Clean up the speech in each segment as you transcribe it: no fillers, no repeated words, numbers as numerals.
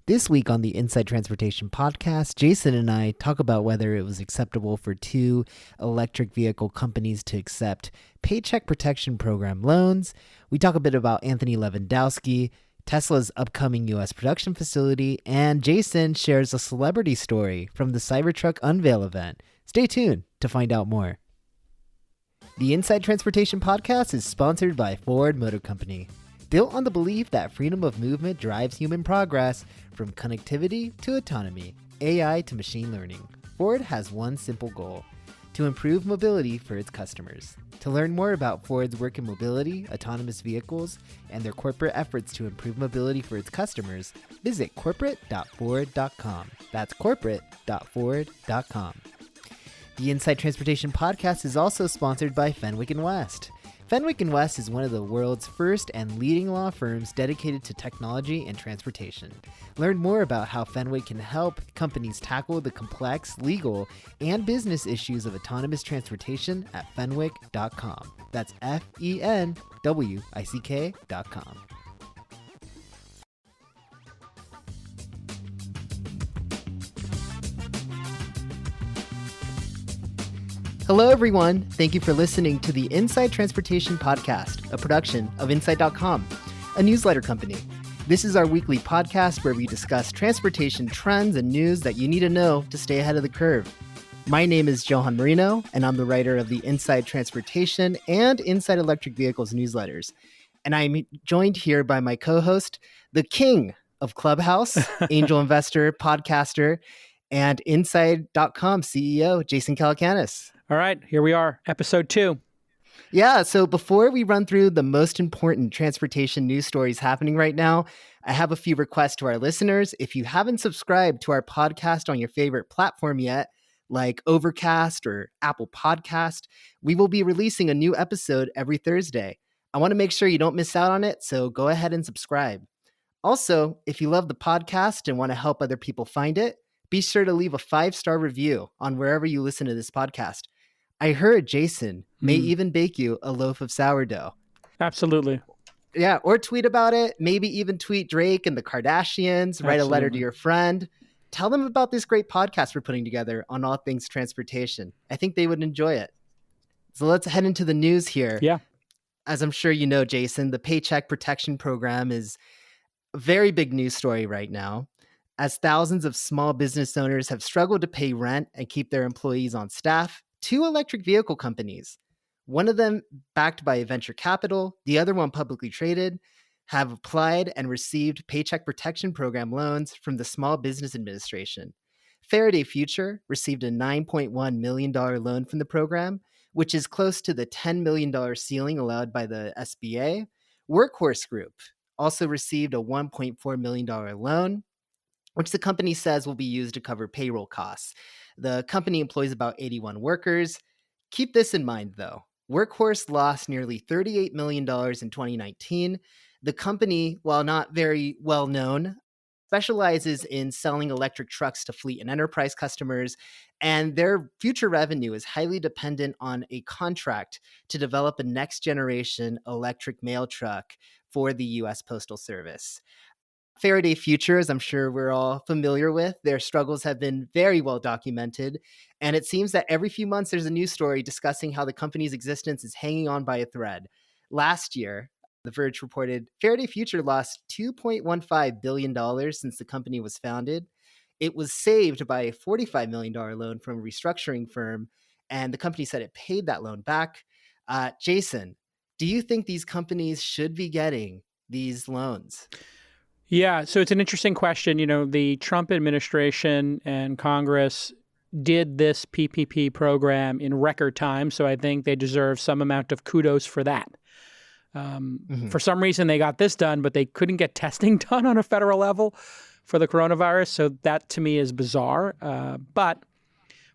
This week on the Inside Transportation podcast, Jason and I talk about whether it was acceptable for two electric vehicle companies to accept Paycheck Protection Program loans. We talk a bit about Anthony Levandowski, Tesla's upcoming U.S. production facility, and Jason shares a celebrity story from the Cybertruck Unveil event. Stay tuned to find out more. The Inside Transportation podcast is sponsored by Ford Motor Company. Built on the belief that freedom of movement drives human progress, from connectivity to autonomy, AI to machine learning, Ford has one simple goal: to improve mobility for its customers. To learn more about Ford's work in mobility, autonomous vehicles, and their corporate efforts to improve mobility for its customers, visit corporate.ford.com. That's corporate.ford.com. The Inside Transportation podcast is also sponsored by Fenwick & West. Fenwick & West is one of the world's first and leading law firms dedicated to technology and transportation. Learn more about how Fenwick can help companies tackle the complex legal and business issues of autonomous transportation at fenwick.com. That's FENWICK.com. Hello, everyone. Thank you for listening to the Inside Transportation Podcast, a production of Insight.com, a newsletter company. This is our weekly podcast where we discuss transportation trends and news that you need to know to stay ahead of the curve. My name is Johan Moreno, and I'm the writer of the Inside Transportation and Inside Electric Vehicles newsletters. And I'm joined here by my co-host, the king of Clubhouse, angel investor, podcaster, and Inside.com CEO, Jason Calacanis. All right, here we are, episode 2. Yeah, so before we run through the most important transportation news stories happening right now, I have a few requests to our listeners. If you haven't subscribed to our podcast on your favorite platform yet, like Overcast or Apple Podcast, we will be releasing a new episode every Thursday. I want to make sure you don't miss out on it, so go ahead and subscribe. Also, if you love the podcast and want to help other people find it, be sure to leave a 5-star review on wherever you listen to this podcast. I heard Jason may even bake you a loaf of sourdough. Absolutely. Yeah, or tweet about it. Maybe even tweet Drake and the Kardashians. Write a letter to your friend. Tell them about this great podcast we're putting together on all things transportation. I think they would enjoy it. So let's head into the news here. Yeah. As I'm sure you know, Jason, the Paycheck Protection Program is a very big news story right now, as thousands of small business owners have struggled to pay rent and keep their employees on staff. Two electric vehicle companies, one of them backed by venture capital, the other one publicly traded, have applied and received Paycheck Protection Program loans from the Small Business Administration. Faraday Future received a $9.1 million loan from the program, which is close to the $10 million ceiling allowed by the SBA. Workhorse Group also received a $1.4 million loan, which the company says will be used to cover payroll costs. The company employs about 81 workers. Keep this in mind, though. Workhorse lost nearly $38 million in 2019. The company, while not very well known, specializes in selling electric trucks to fleet and enterprise customers, and their future revenue is highly dependent on a contract to develop a next-generation electric mail truck for the U.S. Postal Service. Faraday Future, as I'm sure we're all familiar with, their struggles have been very well documented, and it seems that every few months there's a news story discussing how the company's existence is hanging on by a thread. Last year, The Verge reported Faraday Future lost $2.15 billion since the company was founded. It was saved by a $45 million loan from a restructuring firm, and the company said it paid that loan back. Jason, do you think these companies should be getting these loans? Yeah, so it's an interesting question. You know, the Trump administration and Congress did this PPP program in record time, so I think they deserve some amount of kudos for that. For some reason, they got this done, but they couldn't get testing done on a federal level for the coronavirus, so that to me is bizarre. But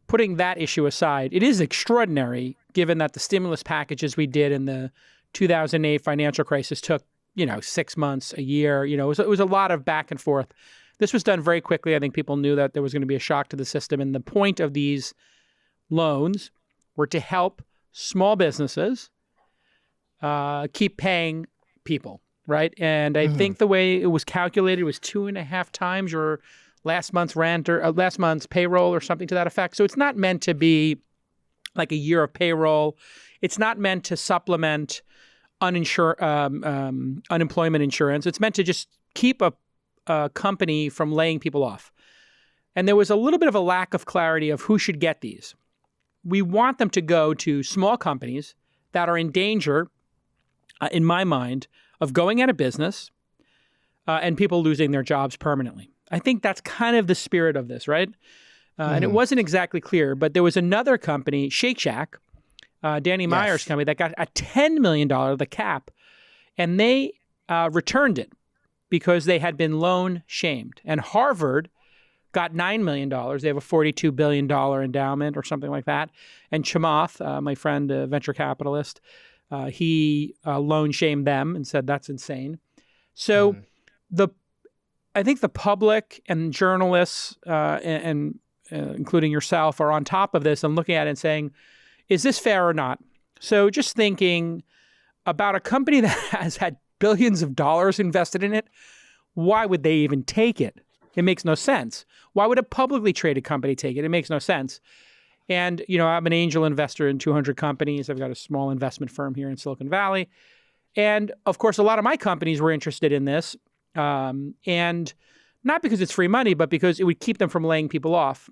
putting that issue aside, it is extraordinary given that the stimulus packages we did in the 2008 financial crisis took 6 months, a year. It was a lot of back and forth. This was done very quickly. I think people knew that there was going to be a shock to the system. And the point of these loans were to help small businesses keep paying people. right? And I Mhm. think the way it was calculated was 2.5 times your last month's rent or last month's payroll or something to that effect. So it's not meant to be like a year of payroll. It's not meant to supplement unemployment insurance. It's meant to just keep a company from laying people off. And there was a little bit of a lack of clarity of who should get these. We want them to go to small companies that are in danger, in my mind, of going out of business and people losing their jobs permanently. I think that's kind of the spirit of this, right? And it Mhm. wasn't exactly clear, but there was another company, Shake Shack, Danny Meyer's Yes. company, that got a $10 million, the cap, and they returned it because they had been loan shamed. And Harvard got $9 million. They have a $42 billion endowment or something like that. And Chamath, my friend, a venture capitalist, he loan shamed them and said that's insane. So Mhm. the I think the public and journalists and including yourself are on top of this and looking at it and saying, is this fair or not? So just thinking about a company that has had billions of dollars invested in it, why would they even take it? It makes no sense. Why would a publicly traded company take it? It makes no sense. And, I'm an angel investor in 200 companies. I've got a small investment firm here in Silicon Valley. And of course, a lot of my companies were interested in this. And not because it's free money, but because it would keep them from laying people off.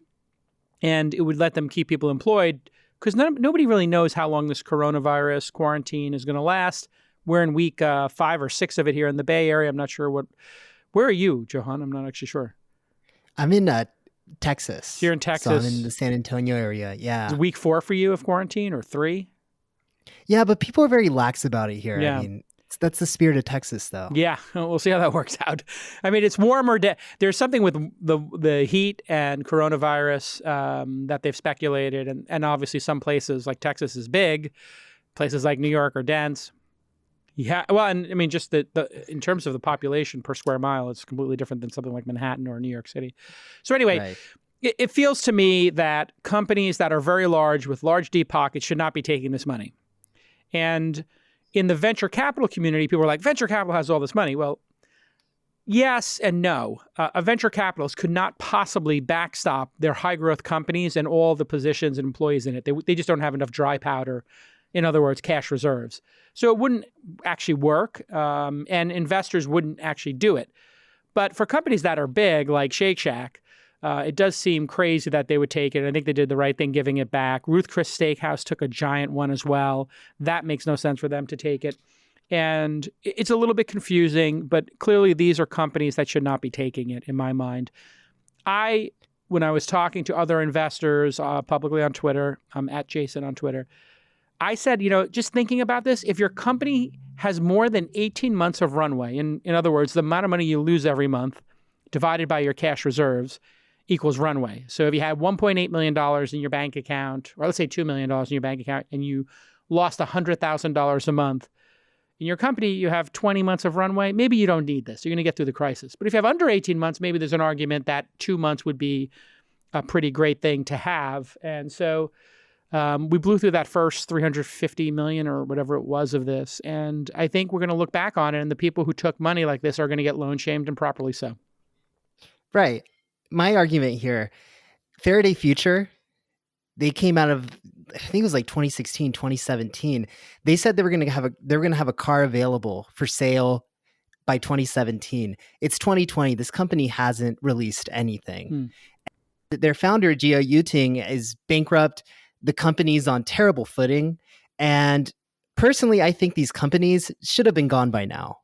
And it would let them keep people employed because nobody really knows how long this coronavirus quarantine is going to last. We're in week 5 or 6 of it here in the Bay Area. I'm not sure where are you, Johan? I'm not actually sure. I'm in You're Texas, in so I'm in Texas. the San Antonio area. Is Yeah. it week 4 for you of quarantine or 3? Yeah, but people are very lax about it here. I Yeah. mean, that's the spirit of Texas, though. Yeah, we'll see how that works out. I mean, it's warmer. There's something with the heat and coronavirus that they've speculated, and obviously some places like Texas is big, places like New York are dense. Yeah, well, and I mean, just the in terms of the population per square mile, it's completely different than something like Manhattan or New York City. So anyway, Right. it feels to me that companies that are very large with large deep pockets should not be taking this money. And in the venture capital community, people are like, venture capital has all this money. Well, yes and no. A venture capitalist could not possibly backstop their high growth companies and all the positions and employees in it. They just don't have enough dry powder. In other words, cash reserves. So it wouldn't actually work, and investors wouldn't actually do it. But for companies that are big, like Shake Shack, it does seem crazy that they would take it. I think they did the right thing giving it back. Ruth Chris Steakhouse took a giant one as well. That makes no sense for them to take it. And it's a little bit confusing, but clearly these are companies that should not be taking it, in my mind. When I was talking to other investors publicly on Twitter, I'm at Jason on Twitter, I said, just thinking about this, if your company has more than 18 months of runway, in other words, the amount of money you lose every month divided by your cash reserves equals runway. So if you had $1.8 million in your bank account, or let's say $2 million in your bank account, and you lost $100,000 a month, in your company, you have 20 months of runway. Maybe you don't need this. You're going to get through the crisis. But if you have under 18 months, maybe there's an argument that 2 months would be a pretty great thing to have. And so we blew through that first 350 million or whatever it was of this. And I think we're going to look back on it, and the people who took money like this are going to get loan shamed, and properly so. Right. My argument here, Faraday Future, they came out of, I think it was like 2016, 2017. They said they were going to have a car available for sale by 2017. It's 2020. This company hasn't released anything. Their founder, Gio Yuting, is bankrupt. The company's on terrible footing. And personally, I think these companies should have been gone by now,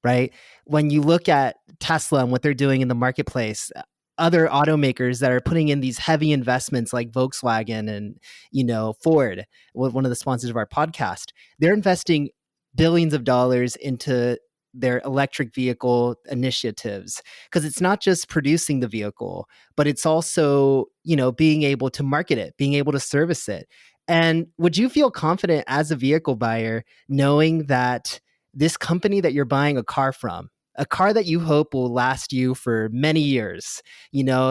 right? When you look at Tesla and what they're doing in the marketplace, other automakers that are putting in these heavy investments like Volkswagen and, Ford, one of the sponsors of our podcast, they're investing billions of dollars into their electric vehicle initiatives, because it's not just producing the vehicle, but it's also, being able to market it, being able to service it. And would you feel confident as a vehicle buyer knowing that this company that you're buying a car from, a car that you hope will last you for many years,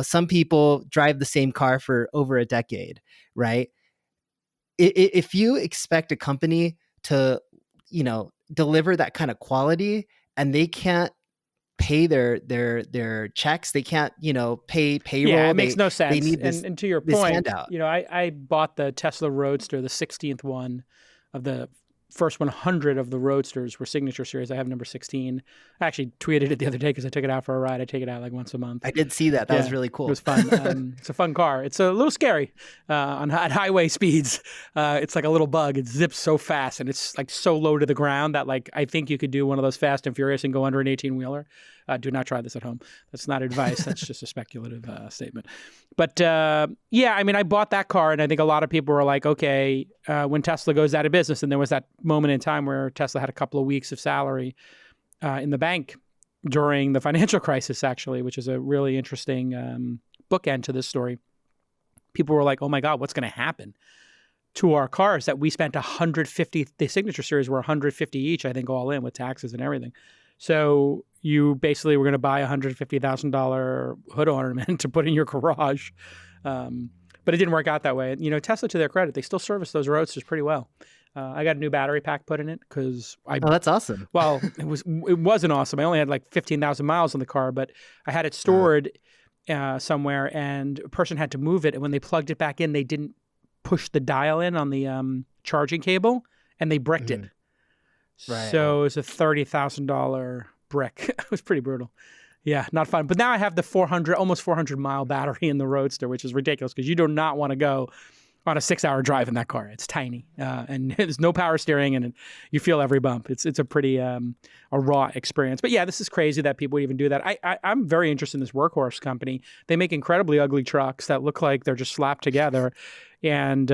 some people drive the same car for over a decade, right? If you expect a company to, deliver that kind of quality and they can't pay their checks. They can't, pay payroll. Yeah, it makes no They sense. need this And to your this point, handout. I bought the Tesla Roadster, the 16th one of the first 100 of the Roadsters were Signature Series. I have number 16. I actually tweeted it the other day because I took it out for a ride. I take it out like once a month. I did see that. That was really cool. It was fun. It's a fun car. It's a little scary at highway speeds. It's like a little bug. It zips so fast and it's like so low to the ground that like I think you could do one of those Fast and Furious and go under an 18-wheeler. Do not try this at home. That's not advice. That's just a speculative statement. But yeah, I mean, I bought that car and I think a lot of people were like, okay, when Tesla goes out of business, and there was that moment in time where Tesla had a couple of weeks of salary in the bank during the financial crisis, actually, which is a really interesting bookend to this story. People were like, oh my God, what's going to happen to our cars that we spent 150, the Signature Series were 150 each, I think, all in with taxes and everything. So you basically were going to buy a $150,000 hood ornament to put in your garage. But it didn't work out that way. Tesla, to their credit, they still service those Roadsters pretty well. I got a new battery pack put in it because Oh, that's awesome. Well, it wasn't awesome. I only had like 15,000 miles on the car, but I had it stored somewhere, and a person had to move it. And when they plugged it back in, they didn't push the dial in on the charging cable, and they bricked it. Right. So it was a $30,000 brick. It was pretty brutal. Yeah, not fun. But now I have the almost 400 mile battery in the Roadster, which is ridiculous because you do not want to go on a 6-hour drive in that car. It's tiny and there's no power steering, and you feel every bump. It's a pretty a raw experience. But yeah, this is crazy that people would even do that. I'm very interested in this Workhorse company. They make incredibly ugly trucks that look like they're just slapped together. And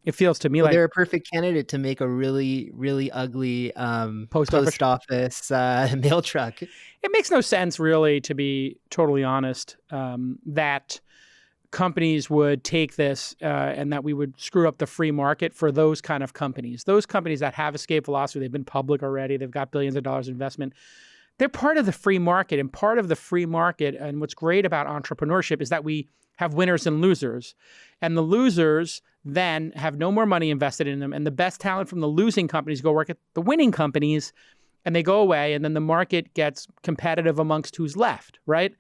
it feels to me like they're a perfect candidate to make a really, really ugly post office mail truck. It makes no sense, really, to be totally honest, that companies would take this and that we would screw up the free market for those kind of companies. Those companies that have escape velocity, they've been public already, they've got billions of dollars of investment. They're part of the free market, and part of the free market, and what's great about entrepreneurship is that we have winners and losers. And the losers then have no more money invested in them, and the best talent from the losing companies go work at the winning companies, and they go away, and then the market gets competitive amongst who's left, right?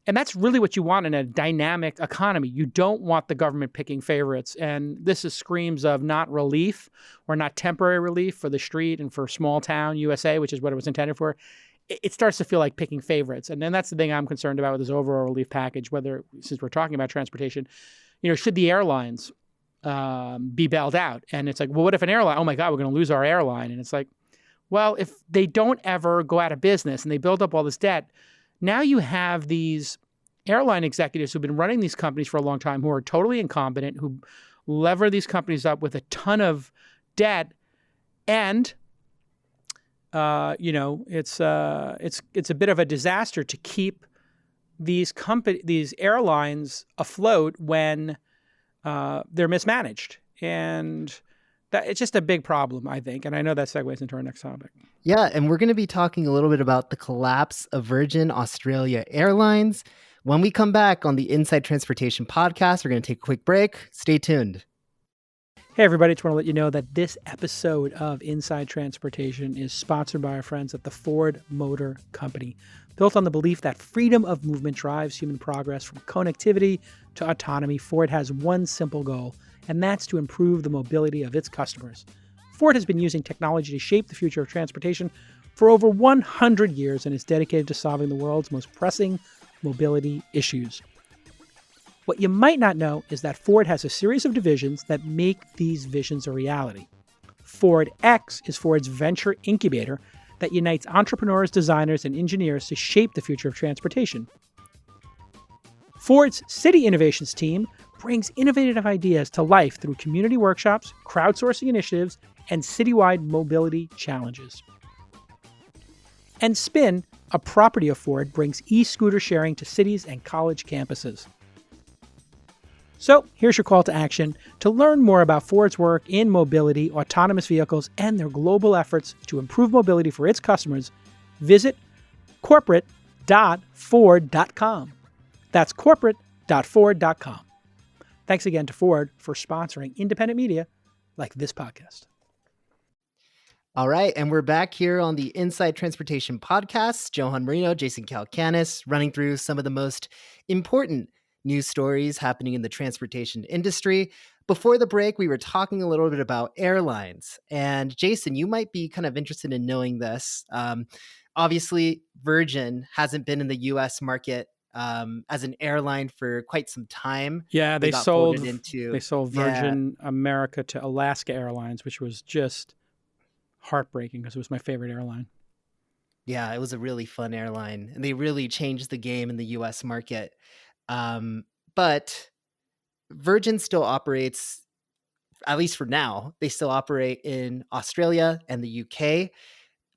And that's really what you want in a dynamic economy. You don't want the government picking favorites. And this screams of not relief or not temporary relief for the street and for small town USA, which is what it was intended for. It starts to feel like picking favorites. And then that's the thing I'm concerned about with this overall relief package, whether, since we're talking about transportation, should the airlines be bailed out? And it's like, well, what if an airline, oh my God, we're going to lose our airline. And it's like, well, if they don't ever go out of business and they build up all this debt, now you have these airline executives who've been running these companies for a long time, who are totally incompetent, who lever these companies up with a ton of debt, and it's a bit of a disaster to keep these airlines afloat when they're mismanaged, and it's just a big problem, I think. And I know that segues into our next topic. Yeah, and we're going to be talking a little bit about the collapse of Virgin Australia Airlines. When we come back on the Inside Transportation podcast, we're going to take a quick break. Stay tuned. Hey, everybody. Just want to let you know that this episode of Inside Transportation is sponsored by our friends at the Ford Motor Company. Built on the belief that freedom of movement drives human progress from connectivity to autonomy, Ford has one simple goal, and that's to improve the mobility of its customers. Ford has been using technology to shape the future of transportation for over 100 years and is dedicated to solving the world's most pressing mobility issues. What you might not know is that Ford has a series of divisions that make these visions a reality. Ford X is Ford's venture incubator that unites entrepreneurs, designers, and engineers to shape the future of transportation. Ford's City Innovations team brings innovative ideas to life through community workshops, crowdsourcing initiatives, and citywide mobility challenges. And Spin, a property of Ford, brings e-scooter sharing to cities and college campuses. So here's your call to action. To learn more about Ford's work in mobility, autonomous vehicles, and their global efforts to improve mobility for its customers, visit corporate.ford.com. That's corporate.ford.com. Thanks again to Ford for sponsoring independent media like this podcast. All right, and we're back here on the Inside Transportation podcast. Johan Moreno, Jason Calacanis, running through some of the most important news stories happening in the transportation industry. Before the break, we were talking a little bit about airlines. And Jason, you might be kind of interested in knowing this. Obviously, Virgin hasn't been in the US market as an airline for quite some time. Yeah, They they got sold folded into, they sold yeah, Virgin America to Alaska Airlines, which was just heartbreaking because it was my favorite airline. Yeah, it was a really fun airline, and they really changed the game in the US market. But Virgin still operates, at least for now, they still operate in Australia and the UK.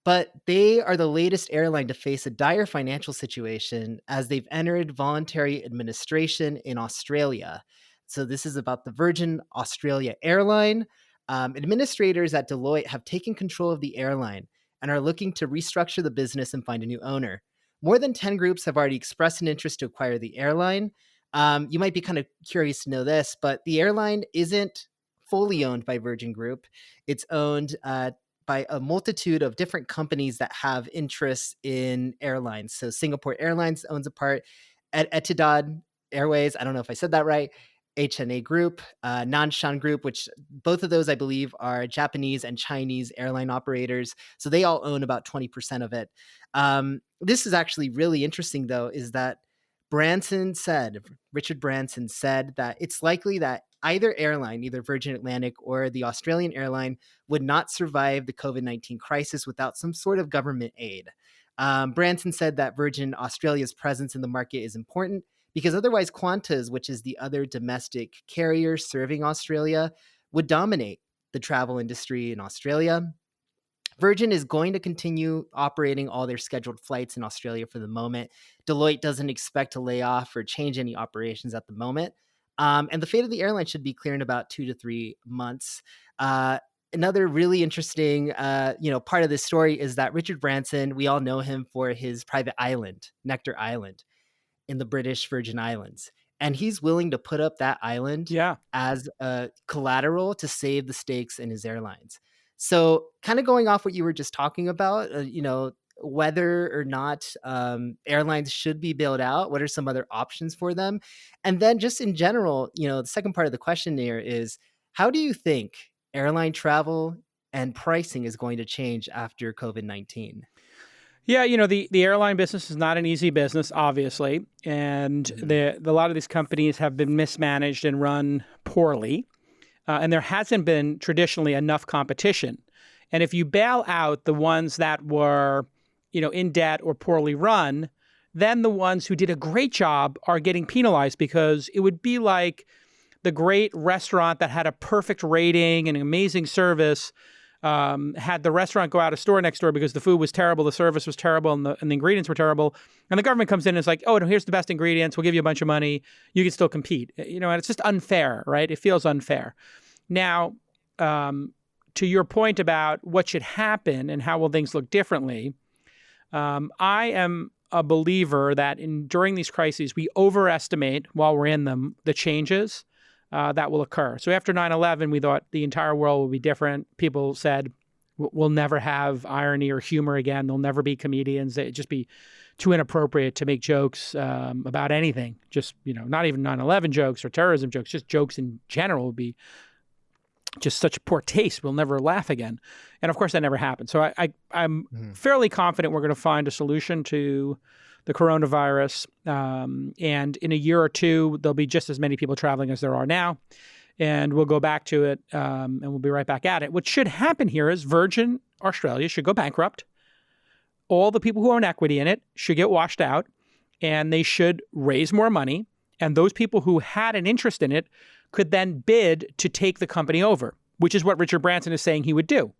But they are the latest airline to face a dire financial situation as they've entered voluntary administration in Australia. So, this is about the Virgin Australia airline. Administrators at Deloitte have taken control of the airline and are looking to restructure the business and find a new owner. More than 10 groups have already expressed an interest to acquire the airline. You might be kind of curious to know this, but the airline isn't fully owned by Virgin Group. It's owned by a multitude of different companies that have interests in airlines. So Singapore Airlines owns a part, Etihad Airways, I don't know if I said that right, HNA Group, Nanshan Group, which both of those I believe are Japanese and Chinese airline operators. So they all own about 20% of it. This is actually really interesting, though, is that Richard Branson said that it's likely that either airline, either Virgin Atlantic or the Australian airline, would not survive the COVID-19 crisis without some sort of government aid. Branson said that Virgin Australia's presence in the market is important because otherwise Qantas, which is the other domestic carrier serving Australia, would dominate the travel industry in Australia. Virgin is going to continue operating all their scheduled flights in Australia for the moment. Deloitte doesn't expect to lay off or change any operations at the moment. And the fate of the airline should be clear in about 2 to 3 months. Another really interesting, part of this story is that Richard Branson, we all know him for his private island, Nectar Island, in the British Virgin Islands. And he's willing to put up that island Yeah. as a collateral to save the stakes in his airlines. So, kind of going off what you were just talking about, whether or not airlines should be bailed out, what are some other options for them? And then, just in general, the second part of the question here is how do you think airline travel and pricing is going to change after COVID-19? Yeah, the airline business is not an easy business, obviously, and a lot of these companies have been mismanaged and run poorly, and there hasn't been traditionally enough competition. And if you bail out the ones that were, in debt or poorly run, then the ones who did a great job are getting penalized because it would be like the great restaurant that had a perfect rating and amazing service had the restaurant go out of store next door because the food was terrible, the service was terrible, and the ingredients were terrible. And the government comes in and is like, oh, no, here's the best ingredients. We'll give you a bunch of money. You can still compete. And it's just unfair, right? It feels unfair. Now, to your point about what should happen and how will things look differently, I am a believer that during these crises, we overestimate while we're in them the changes that will occur. So after 9/11, we thought the entire world would be different. People said, we'll never have irony or humor again. There'll never be comedians. It'd just be too inappropriate to make jokes about anything. Just, not even 9/11 jokes or terrorism jokes, just jokes in general would be just such poor taste. We'll never laugh again. And of course, that never happened. So I'm fairly confident we're going to find a solution to the coronavirus. And in a year or two, there'll be just as many people traveling as there are now. And we'll go back to it and we'll be right back at it. What should happen here is Virgin Australia should go bankrupt. All the people who own equity in it should get washed out and they should raise more money. And those people who had an interest in it could then bid to take the company over, which is what Richard Branson is saying he would do.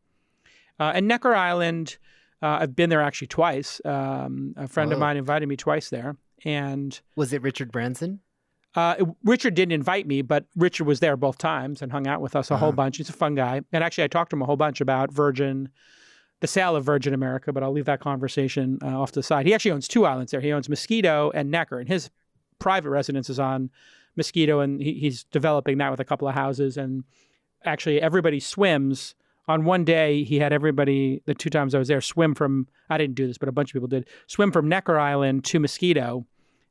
And Necker Island, I've been there actually twice. A friend of mine invited me twice there. And was it Richard Branson? Richard didn't invite me, but Richard was there both times and hung out with us a whole bunch. He's a fun guy. And actually, I talked to him a whole bunch about the sale of Virgin America, but I'll leave that conversation off to the side. He actually owns 2 islands there. He owns Mosquito and Necker, and his private residence is on Mosquito, and he's developing that with a couple of houses. And actually, everybody swims on one day, he had everybody, the 2 times I was there, swim from, I didn't do this, but a bunch of people did, swim from Necker Island to Mosquito.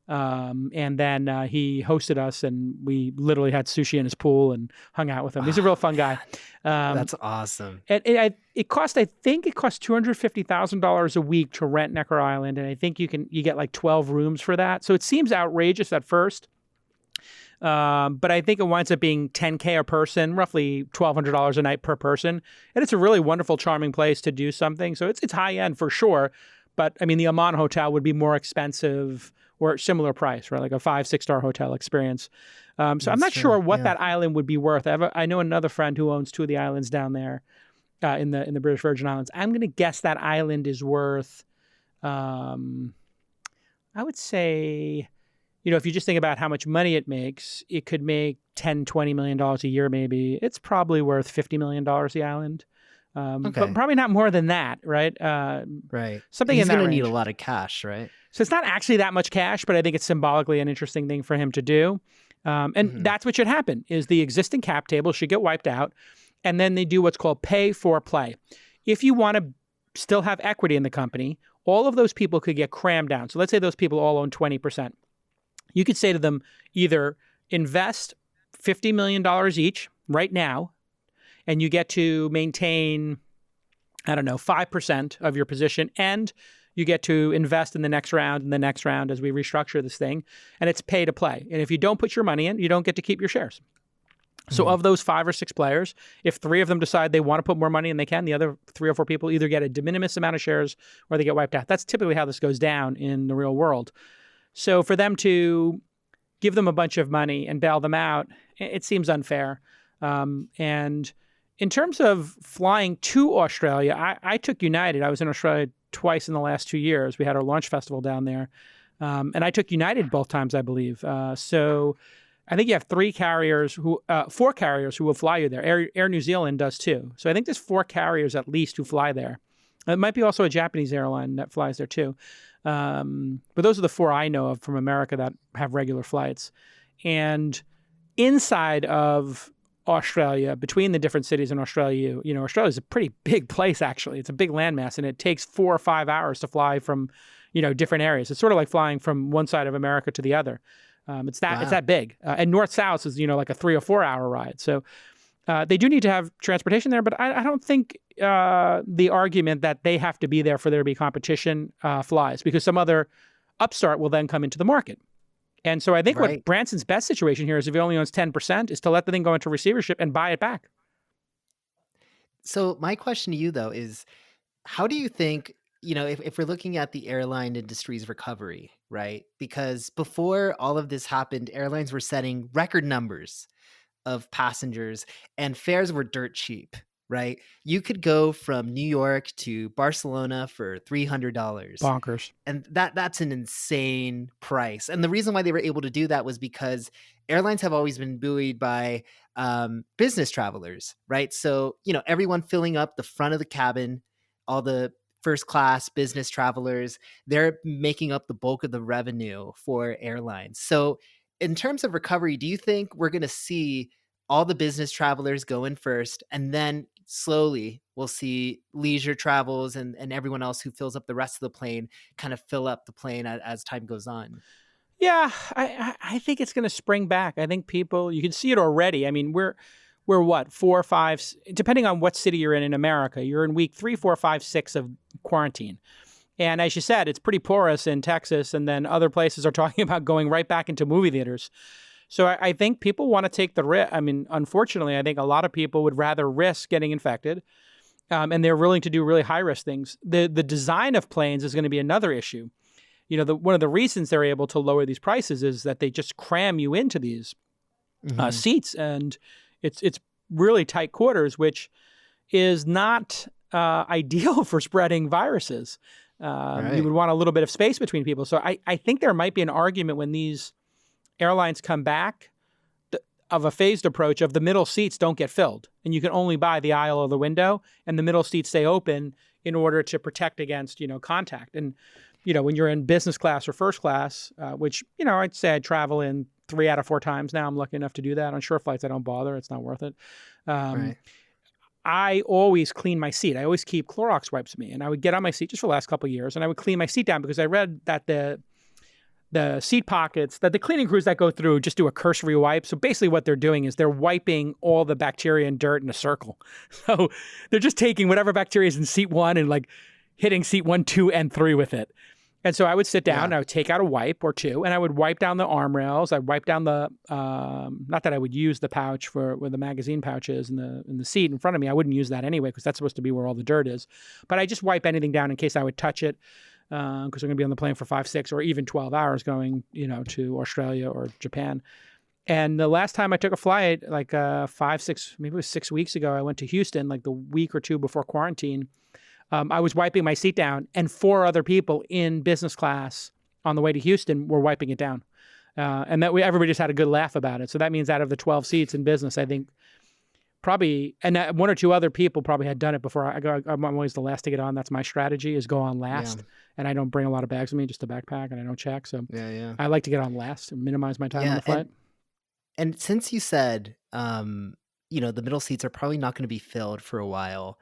And then he hosted us, and we literally had sushi in his pool and hung out with him. He's a real fun guy. That's awesome. And it cost, I think it cost $250,000 a week to rent Necker Island, and I think you get like 12 rooms for that. So it seems outrageous at first. But I think it winds up being $10K a person, roughly $1,200 a night per person. And it's a really wonderful, charming place to do something. So it's high end for sure. But I mean, the Amman Hotel would be more expensive or similar price, right? Like a 5-6-star hotel experience. So I'm not sure what that island would be worth. I know another friend who owns 2 of the islands down there in the British Virgin Islands. I'm going to guess that island is worth, I would say, if you just think about how much money it makes, it could make $10-20 million a year maybe. It's probably worth $50 million the island. But probably not more than that, right? Right. Something He's in that going to range. need a lot of cash, right? So it's not actually that much cash, but I think it's symbolically an interesting thing for him to do. And that's what should happen, is the existing cap table should get wiped out, and then they do what's called pay for play. If you want to still have equity in the company, all of those people could get crammed down. So let's say those people all own 20%. You could say to them, either invest $50 million each right now, and you get to maintain, 5% of your position, and you get to invest in the next round and the next round as we restructure this thing, and it's pay to play. And if you don't put your money in, you don't get to keep your shares. So of those 5 or 6 players, if 3 of them decide they want to put more money in, they can. The other 3 or 4 people either get a de minimis amount of shares or they get wiped out. That's typically how this goes down in the real world. So for them to give them a bunch of money and bail them out, it seems unfair. And in terms of flying to Australia, I took United. I was in Australia twice in the last 2 years. We had our launch festival down there. And I took United both times, I believe. So I think you have 4 carriers who will fly you there. Air New Zealand does too. So I think there's 4 carriers at least who fly there. It might be also a Japanese airline that flies there too. But those are the 4 I know of from America that have regular flights. And inside of Australia, between the different cities in Australia, Australia is a pretty big place, actually. It's a big landmass, and it takes 4 or 5 hours to fly from, different areas. It's sort of like flying from one side of America to the other. It's that big. And north-south is, like a 3 or 4 hour ride. So they do need to have transportation there, but I don't think the argument that they have to be there for there to be competition flies, because some other upstart will then come into the market. And so I think what Branson's best situation here is, if he only owns 10%, is to let the thing go into receivership and buy it back. So my question to you, though, is how do you think, if we're looking at the airline industry's recovery, right? Because before all of this happened, airlines were setting record numbers of passengers and fares were dirt cheap, right? You could go from New York to Barcelona for $300. Bonkers. And that's an insane price. And the reason why they were able to do that was because airlines have always been buoyed by business travelers, right? So, everyone filling up the front of the cabin, all the first class business travelers, they're making up the bulk of the revenue for airlines. So in terms of recovery, do you think we're going to see all the business travelers go in first, and then slowly we'll see leisure travels and everyone else who fills up the rest of the plane kind of fill up the plane as time goes on? Yeah, I think it's going to spring back. I think you can see it already. I mean, we're what, 4 or 5, depending on what city you're in America, you're in week 3, 4, 5, 6 of quarantine. And as you said, it's pretty porous in Texas, and then other places are talking about going right back into movie theaters. So I think people want to take the risk. I mean, unfortunately, I think a lot of people would rather risk getting infected, and they're willing to do really high-risk things. The design of planes is going to be another issue. One of the reasons they're able to lower these prices is that they just cram you into these seats, and it's really tight quarters, which is not ideal for spreading viruses. You would want a little bit of space between people. So I think there might be an argument when these airlines come back of a phased approach of the middle seats don't get filled, and you can only buy the aisle or the window, and the middle seats stay open in order to protect against, contact. And, when you're in business class or first class, which, I'd say I travel in 3 out of 4 times now. I'm lucky enough to do that. On short flights, I don't bother. It's not worth it. I always clean my seat. I always keep Clorox wipes with me, and I would get on my seat just for the last couple of years, and I would clean my seat down because I read that the seat pockets that the cleaning crews that go through just do a cursory wipe. So basically what they're doing is they're wiping all the bacteria and dirt in a circle. So they're just taking whatever bacteria is in seat 1 and like hitting seat 1, 2, and 3 with it. And so I would sit down, and I would take out a wipe or two, and I would wipe down the arm rails. I'd wipe down the, not that I would use the pouch for where the magazine pouch is in the seat in front of me. I wouldn't use that anyway because that's supposed to be where all the dirt is. But I just wipe anything down in case I would touch it because I'm going to be on the plane for 5, 6, or even 12 hours going, to Australia or Japan. And the last time I took a flight, like 5, 6, maybe it was 6 weeks ago, I went to Houston, like the week or two before quarantine. I was wiping my seat down, and 4 other people in business class on the way to Houston were wiping it down. And everybody just had a good laugh about it. So that means out of the 12 seats in business, I think probably, and 1 or 2 other people probably had done it before. I'm always the last to get on. That's my strategy, is go on last. Yeah. And I don't bring a lot of bags with me, just a backpack, and I don't check. So I like to get on last and minimize my time on the flight. And since you said, the middle seats are probably not going to be filled for a while,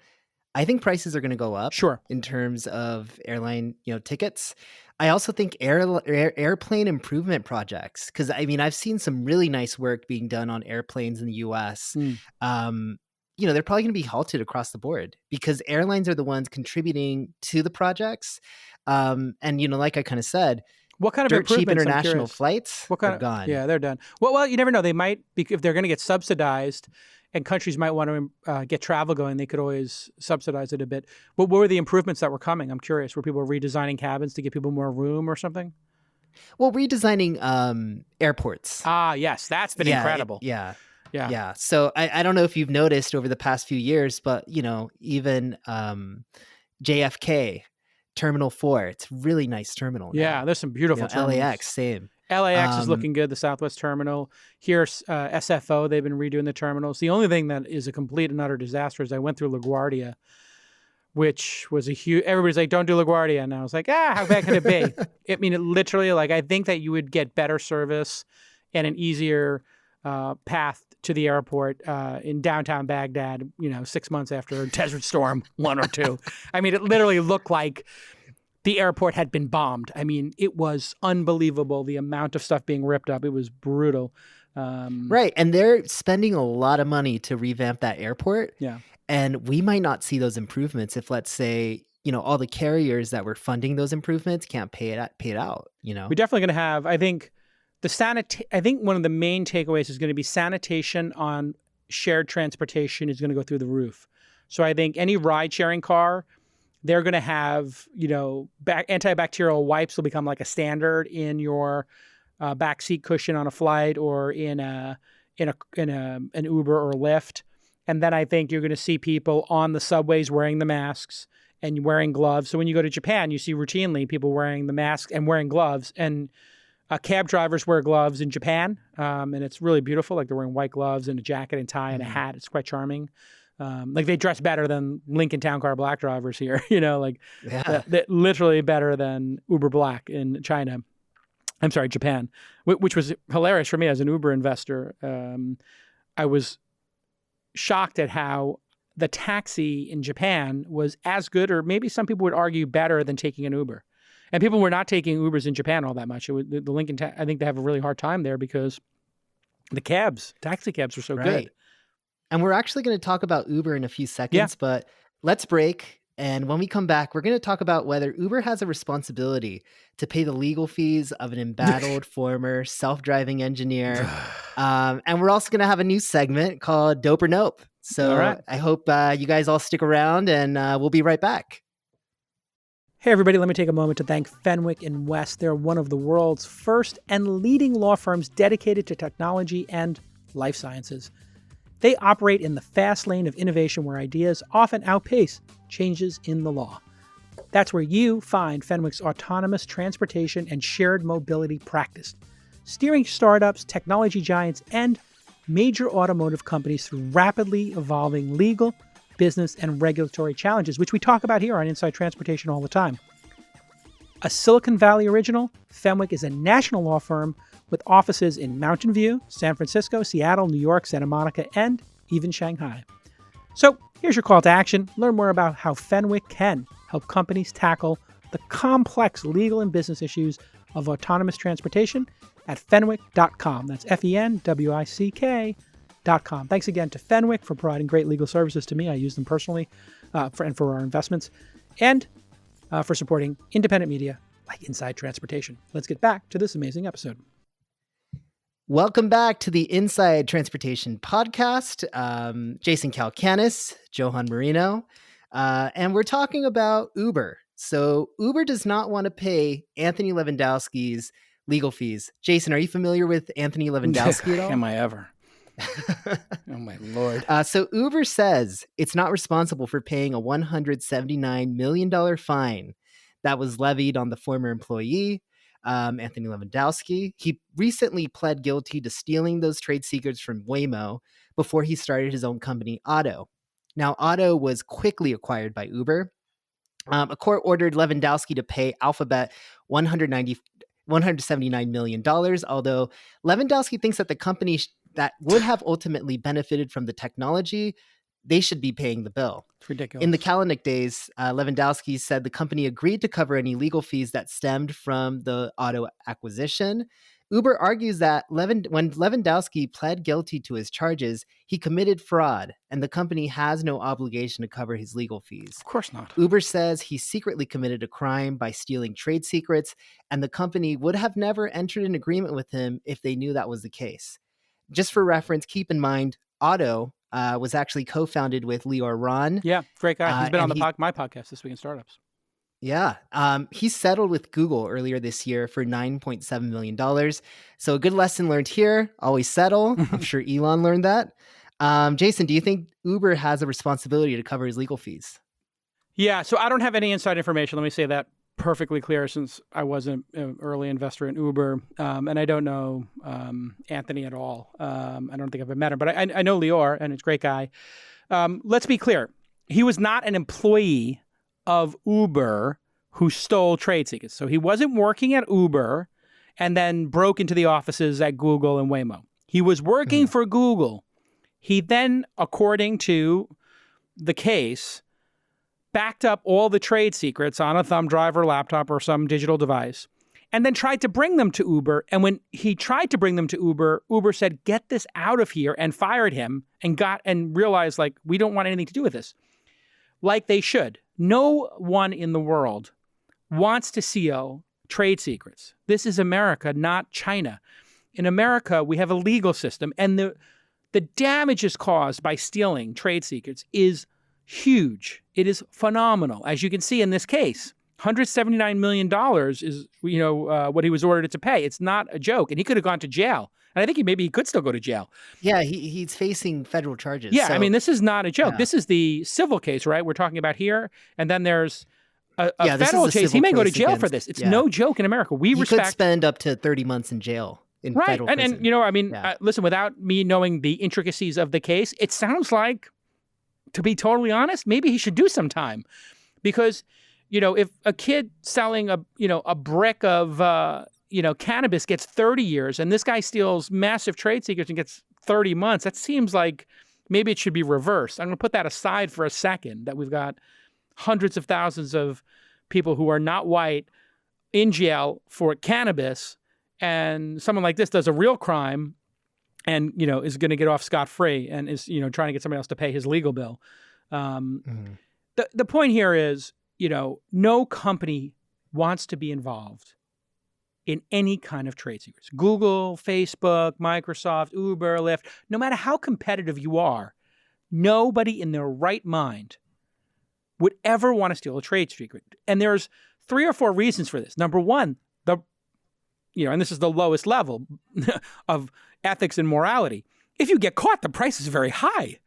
I think prices are going to go up. Sure. In terms of airline, tickets. I also think airplane improvement projects, because I've seen some really nice work being done on airplanes in the U.S. They're probably going to be halted across the board because airlines are the ones contributing to the projects. And like I kind of said, what kind of dirt cheap improvements? international flights are gone. Yeah, they're done. Well, you never know. They might be, if they're going to get subsidized. And countries might want to get travel going. They could always subsidize it a bit. What were the improvements that were coming? I'm curious. Were people redesigning cabins to give people more room or something? Well, redesigning airports. Ah, yes. That's been incredible. Yeah. So I don't know if you've noticed over the past few years, but, even JFK, Terminal 4, it's a really nice terminal. Yeah, now. there's some beautiful terminals. LAX, same. LAX is looking good, the Southwest Terminal. Here, SFO, they've been redoing the terminals. The only thing that is a complete and utter disaster is I went through LaGuardia, which was a huge... Everybody's like, don't do LaGuardia. And I was like, how bad can it be? It literally, I think that you would get better service and an easier path to the airport in downtown Baghdad, 6 months after Desert Storm 1 or 2. It literally looked like the airport had been bombed. It was unbelievable, the amount of stuff being ripped up. It was brutal. Right. And they're spending a lot of money to revamp that airport. Yeah. And we might not see those improvements if, let's say, all the carriers that were funding those improvements can't pay it out. We're definitely going to have, I think, I think one of the main takeaways is going to be sanitation on shared transportation is going to go through the roof. So I think any ride-sharing car, they're going to have, antibacterial wipes will become like a standard in your back seat cushion on a flight or in an Uber or Lyft. And then I think you're going to see people on the subways wearing the masks and wearing gloves. So when you go to Japan, you see routinely people wearing the mask and wearing gloves. And cab drivers wear gloves in Japan, and it's really beautiful. Like they're wearing white gloves and a jacket and tie and a hat. It's quite charming. They dress better than Lincoln Town Car Black drivers here, literally better than Uber Black in China. I'm sorry, Japan, which was hilarious for me as an Uber investor. I was shocked at how the taxi in Japan was as good, or maybe some people would argue better than taking an Uber. And people were not taking Ubers in Japan all that much. The Lincoln, I think they have a really hard time there because the taxi cabs are so good. And we're actually going to talk about Uber in a few seconds, but let's break. And when we come back, we're going to talk about whether Uber has a responsibility to pay the legal fees of an embattled former self-driving engineer. And we're also going to have a new segment called Dope or Nope. So I hope you guys all stick around, and we'll be right back. Hey, everybody, let me take a moment to thank Fenwick & West. They're one of the world's first and leading law firms dedicated to technology and life sciences. They operate in the fast lane of innovation where ideas often outpace changes in the law. That's where you find Fenwick's autonomous transportation and shared mobility practice, steering startups, technology giants, and major automotive companies through rapidly evolving legal, business, and regulatory challenges, which we talk about here on Inside Transportation all the time. A Silicon Valley original, Fenwick is a national law firm with offices in Mountain View, San Francisco, Seattle, New York, Santa Monica, and even Shanghai. So here's your call to action. Learn more about how Fenwick can help companies tackle the complex legal and business issues of autonomous transportation at fenwick.com. That's FENWICK.com. Thanks again to Fenwick for providing great legal services to me. I use them personally for our investments and for supporting independent media like Inside Transportation. Let's get back to this amazing episode. Welcome back to the Inside Transportation podcast. Jason Calacanis, Johan Moreno, and we're talking about Uber. So Uber does not want to pay Anthony Levandowski's legal fees. Jason, are you familiar with Anthony Levandowski at all? Am I ever? Oh, my Lord. So Uber says it's not responsible for paying a $179 million fine that was levied on the former employee, Anthony Levandowski. He recently pled guilty to stealing those trade secrets from Waymo before he started his own company, Otto. Now, Otto was quickly acquired by Uber. A court ordered Levandowski to pay Alphabet $179 million, although Levandowski thinks that the company that would have ultimately benefited from the technology, they should be paying the bill. It's ridiculous. In the Calacanis days, Levandowski said the company agreed to cover any legal fees that stemmed from the Otto acquisition. Uber argues that when Levandowski pled guilty to his charges, he committed fraud, and the company has no obligation to cover his legal fees. Of course not. Uber says he secretly committed a crime by stealing trade secrets, and the company would have never entered an agreement with him if they knew that was the case. Just for reference, keep in mind, Otto was actually co-founded with Lior Ron. Yeah, great guy. He's been on my podcast This Week in Startups. Yeah. He settled with Google earlier this year for $9.7 million. So a good lesson learned here, always settle. I'm sure Elon learned that. Jason, do you think Uber has a responsibility to cover his legal fees? Yeah, so I don't have any inside information. Let me say that perfectly clear, since I was an early investor in Uber, and I don't know Anthony at all. I don't think I've ever met him, but I know Lior, and he's a great guy. Let's be clear. He was not an employee of Uber who stole trade secrets. So he wasn't working at Uber and then broke into the offices at Google and Waymo. He was working for Google. He then, according to the case, backed up all the trade secrets on a thumb drive or laptop or some digital device, and then tried to bring them to Uber. And when he tried to bring them to Uber, Uber said, "Get this out of here," and fired him, and realized, like, we don't want anything to do with this. Like they should. No one in the world wants to steal trade secrets. This is America, not China. In America, we have a legal system, and the damages caused by stealing trade secrets is huge. It is phenomenal. As you can see in this case, $179 million is what he was ordered to pay. It's not a joke, and he could have gone to jail. And I think he could still go to jail. Yeah, he's facing federal charges. Yeah, so. I mean, this is not a joke. Yeah. This is the civil case, right? We're talking about here. And then there's a this federal is a case. He civil may go to case jail for against- this. It's yeah. no joke in America. We He respect. could spend up to 30 months in jail in Right. federal prison. And listen, without me knowing the intricacies of the case, it sounds like, to be totally honest, maybe he should do some time. Because, if a kid selling a brick of cannabis gets 30 years, and this guy steals massive trade secrets and gets 30 months, that seems like maybe it should be reversed. I'm going to put that aside for a second, that we've got hundreds of thousands of people who are not white in jail for cannabis, and someone like this does a real crime and, is going to get off scot-free and is, trying to get somebody else to pay his legal bill. The point here is, no company wants to be involved in any kind of trade secrets. Google, Facebook, Microsoft, Uber, Lyft, no matter how competitive you are, nobody in their right mind would ever want to steal a trade secret. And there's 3 or 4 reasons for this. Number one, and this is the lowest level of ethics and morality. If you get caught, the price is very high.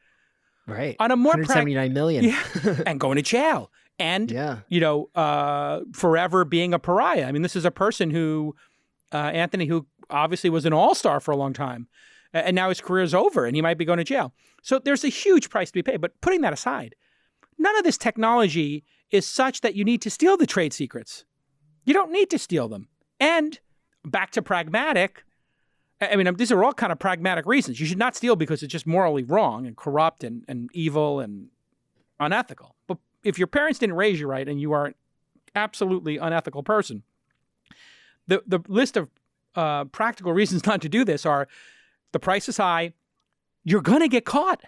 Right. On a more $179 million. Yeah. And going to jail. And, forever being a pariah. I mean, this is a person who, Anthony, who obviously was an all-star for a long time. And now his career is over and he might be going to jail. So there's a huge price to be paid. But putting that aside, none of this technology is such that you need to steal the trade secrets. You don't need to steal them. And back to pragmatic, I mean, these are all kind of pragmatic reasons. You should not steal because it's just morally wrong and corrupt and evil and unethical. But if your parents didn't raise you right and you are an absolutely unethical person, the list of practical reasons not to do this are the price is high. You're going to get caught.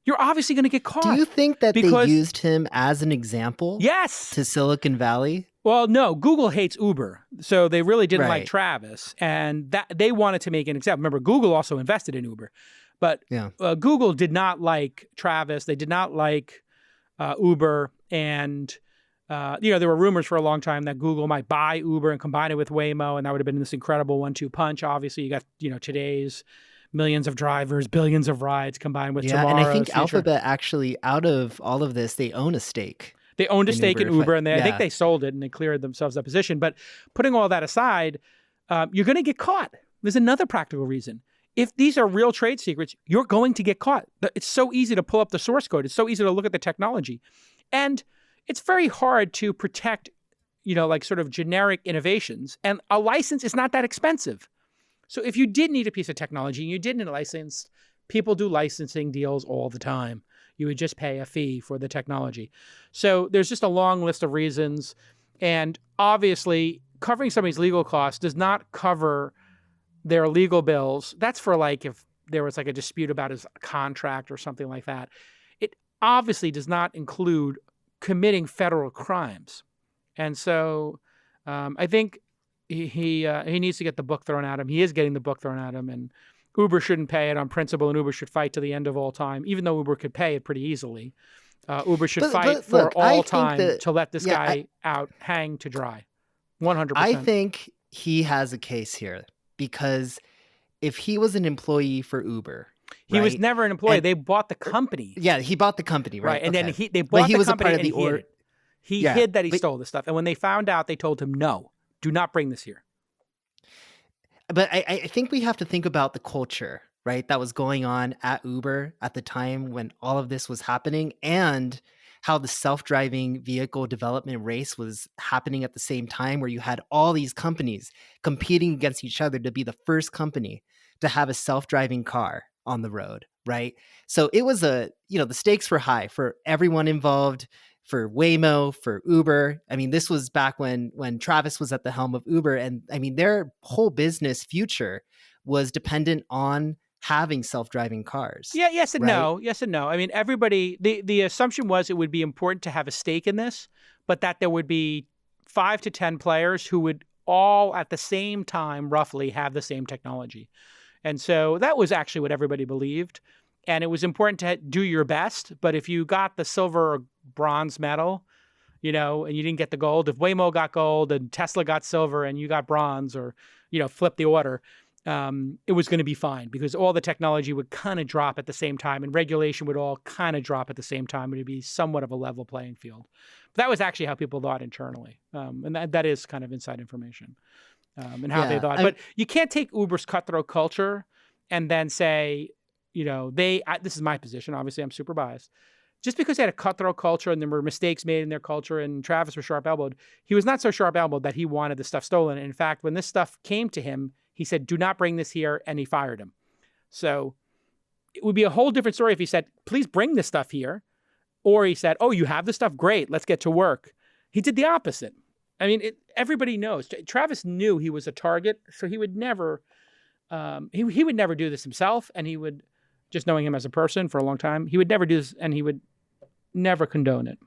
You're obviously going to get caught. Do you think that they used him as an example? Yes. To Silicon Valley? Well, no. Google hates Uber, so they really didn't like Travis, and that they wanted to make an example. Remember, Google also invested in Uber, but Google did not like Travis. They did not like Uber, and there were rumors for a long time that Google might buy Uber and combine it with Waymo, and that would have been this incredible 1-2 punch. Obviously, you got today's millions of drivers, billions of rides combined with tomorrow's and I think future. Alphabet actually, out of all of this, they own a stake. They owned a stake in Uber, and I think they sold it and they cleared themselves that position. But putting all that aside, you're going to get caught. There's another practical reason. If these are real trade secrets, you're going to get caught. It's so easy to pull up the source code. It's so easy to look at the technology. And it's very hard to protect, like sort of generic innovations. And a license is not that expensive. So if you did need a piece of technology and you did need a license, people do licensing deals all the time. You would just pay a fee for the technology. So there's just a long list of reasons. And obviously, covering somebody's legal costs does not cover their legal bills. That's for like if there was like a dispute about his contract or something like that. It obviously does not include committing federal crimes. And so I think he needs to get the book thrown at him. He is getting the book thrown at him, and Uber shouldn't pay it on principle, and Uber should fight to the end of all time, even though Uber could pay it pretty easily. Uber should fight for all time to let this guy out, hang to dry. 100%. I think he has a case here because if he was an employee for Uber, he was never an employee. They bought the company. Yeah, he bought the company, right? And then they bought the company and he hid it. He hid that he stole this stuff. And when they found out, they told him, no, do not bring this here. But I think we have to think about the culture, right, that was going on at Uber at the time when all of this was happening, and how the self-driving vehicle development race was happening at the same time, where you had all these companies competing against each other to be the first company to have a self-driving car on the road, right? So it was the stakes were high for everyone involved, for Waymo, for Uber. I mean, this was back when Travis was at the helm of Uber, and I mean, their whole business future was dependent on having self-driving cars. Yeah, yes and no. Yes and no. I mean, everybody, the assumption was it would be important to have a stake in this, but that there would be 5 to 10 players who would all at the same time roughly have the same technology. And so that was actually what everybody believed. And it was important to do your best. But if you got the silver or bronze medal, and you didn't get the gold, if Waymo got gold and Tesla got silver and you got bronze, or, flip the order, it was going to be fine because all the technology would kind of drop at the same time and regulation would all kind of drop at the same time. It would be somewhat of a level playing field. But that was actually how people thought internally. And that is kind of inside information and how they thought. But you can't take Uber's cutthroat culture and then say, this is my position. Obviously, I'm super biased. Just because they had a cutthroat culture and there were mistakes made in their culture and Travis was sharp-elbowed, he was not so sharp-elbowed that he wanted the stuff stolen. And in fact, when this stuff came to him, he said, do not bring this here, and he fired him. So it would be a whole different story if he said, please bring this stuff here. Or he said, oh, you have this stuff? Great, let's get to work. He did the opposite. I mean, everybody knows. Travis knew he was a target, so he would never he would never do this himself, and he would, just knowing him as a person for a long time, he would never do this, and he would never condone it.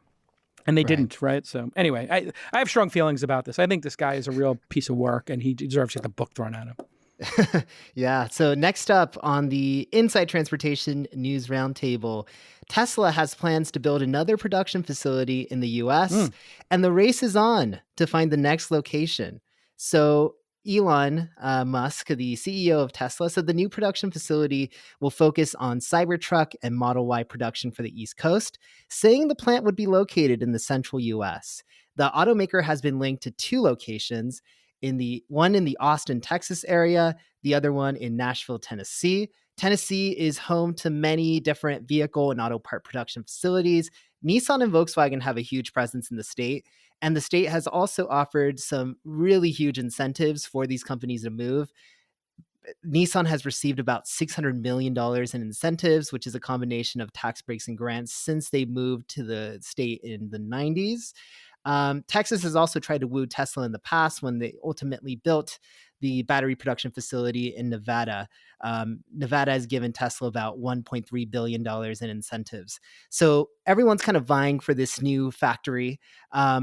And they didn't, right? So anyway, I have strong feelings about this. I think this guy is a real piece of work, and he deserves to get the book thrown at him. Yeah. So next up on the Inside Transportation News Roundtable, Tesla has plans to build another production facility in the U.S., and the race is on to find the next location. So Elon Musk, the CEO of Tesla, said the new production facility will focus on Cybertruck and Model Y production for the East Coast, saying the plant would be located in the central U.S. The automaker has been linked to 2 locations, one in the Austin, Texas area, the other one in Nashville, Tennessee. Tennessee is home to many different vehicle and auto part production facilities. Nissan and Volkswagen have a huge presence in the state, and the state has also offered some really huge incentives for these companies to move. Nissan has received about $600 million in incentives, which is a combination of tax breaks and grants since they moved to the state in the 90s. Texas has also tried to woo Tesla in the past when they ultimately built the battery production facility in Nevada. Nevada has given Tesla about $1.3 billion in incentives. So everyone's kind of vying for this new factory.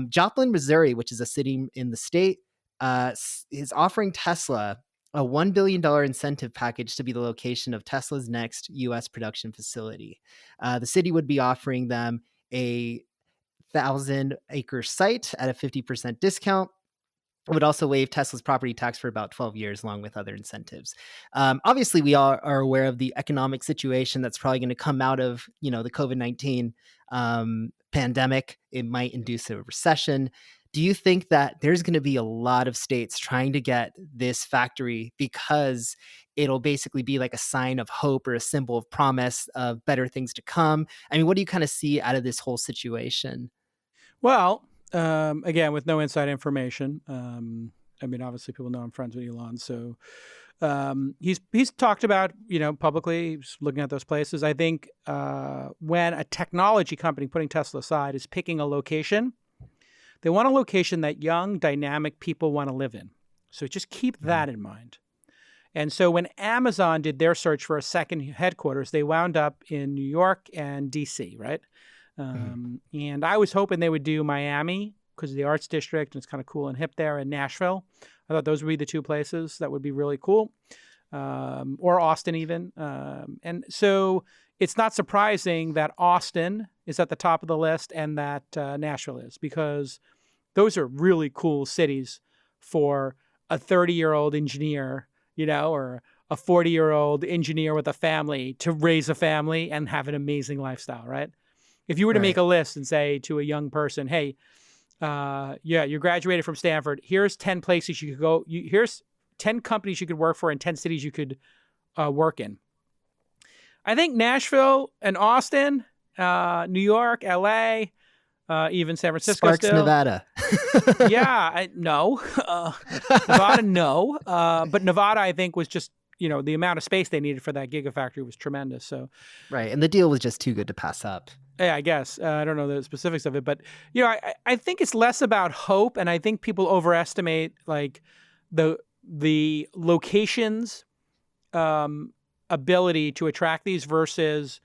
Joplin, Missouri, which is a city in the state, is offering Tesla a $1 billion incentive package to be the location of Tesla's next U.S. production facility. The city would be offering them a 1,000-acre site at a 50% discount. It would also waive Tesla's property tax for about 12 years, along with other incentives. Obviously, we all are aware of the economic situation that's probably going to come out of, the COVID-19 pandemic. It might induce a recession. Do you think that there's going to be a lot of states trying to get this factory because it'll basically be like a sign of hope or a symbol of promise of better things to come? I mean, what do you kind of see out of this whole situation? Well, again, with no inside information, I mean, obviously people know I'm friends with Elon, so he's talked about, publicly, he's looking at those places. I think when a technology company, putting Tesla aside, is picking a location, they want a location that young, dynamic people want to live in. So just keep that in mind. And so when Amazon did their search for a second headquarters, they wound up in New York and DC, right? And I was hoping they would do Miami because of the arts district, and it's kind of cool and hip there, and Nashville. I thought those would be the two places that would be really cool, or Austin even. And so it's not surprising that Austin is at the top of the list and that Nashville is, because those are really cool cities for a 30-year-old engineer, or a 40-year-old engineer with a family to raise a family and have an amazing lifestyle, right? If you were to make a list and say to a young person, hey, you graduated from Stanford, here's 10 places you could go, here's 10 companies you could work for and 10 cities you could work in. I think Nashville and Austin, New York, LA, even San Francisco. Sparks, still. Nevada. No. Nevada, no. But Nevada, I think, was just, the amount of space they needed for that gigafactory was tremendous. So, right. And the deal was just too good to pass up. Yeah, I guess. I don't know the specifics of it, but I think it's less about hope, and I think people overestimate like the locations ability to attract these versus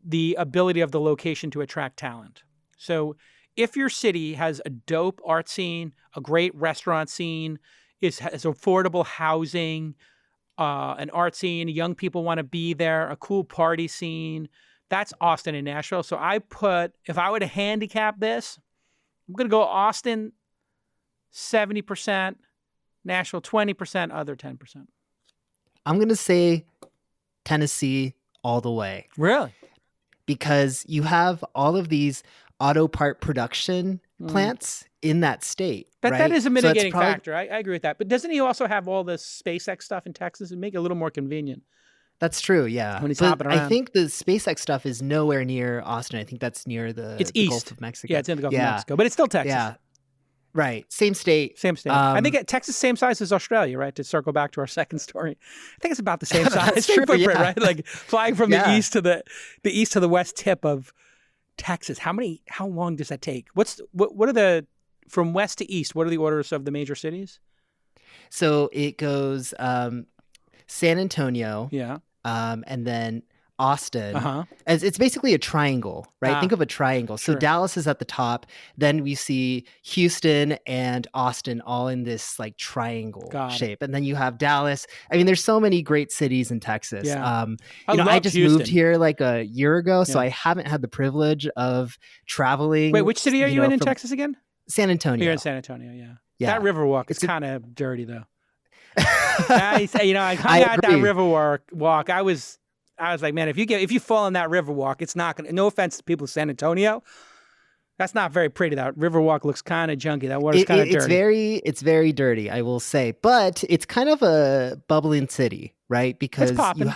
the ability of the location to attract talent. So if your city has a dope art scene, a great restaurant scene, has affordable housing, an art scene, young people want to be there, a cool party scene, that's Austin and Nashville. So if I were to handicap this, I'm going to go Austin 70%, Nashville 20%, other 10%. I'm going to say Tennessee all the way. Really? Because you have all of these auto part production plants in that state. That is a mitigating factor. I agree with that. But doesn't he also have all this SpaceX stuff in Texas and make it a little more convenient? That's true, yeah. When he's hopping around. I think the SpaceX stuff is nowhere near Austin. I think that's near the Gulf of Mexico. Yeah, it's in the Gulf of Mexico. But it's still Texas. Yeah. Right. Same state. I think Texas same size as Australia, right? To circle back to our second story. I think it's about the same size. That's same true, footprint, yeah. right? Like flying from the east to the west tip of Texas. How long does that take? What are the from west to east, what are the orders of the major cities? So it goes San Antonio. Yeah. And then Austin. Uh-huh. As it's basically a triangle, right? Think of a triangle. So Sure. Dallas is at the top. Then we see Houston and Austin all in this like triangle shape. And then you have Dallas. I mean, there's so many great cities in Texas. Yeah. I just Houston. moved here like a year ago, so I haven't had the privilege of traveling. Wait, which city are you in Texas again? San Antonio. You're in San Antonio, yeah. Yeah. That Riverwalk is kind of dirty, though. I hung out that Riverwalk. I was like, man, if you fall in that Riverwalk, it's not gonna. No offense to people in San Antonio, That's not very pretty. That Riverwalk looks kind of junky. That water's kind of dirty. It's very dirty, I will say. But it's kind of a bubbling city, right? It's Because popping.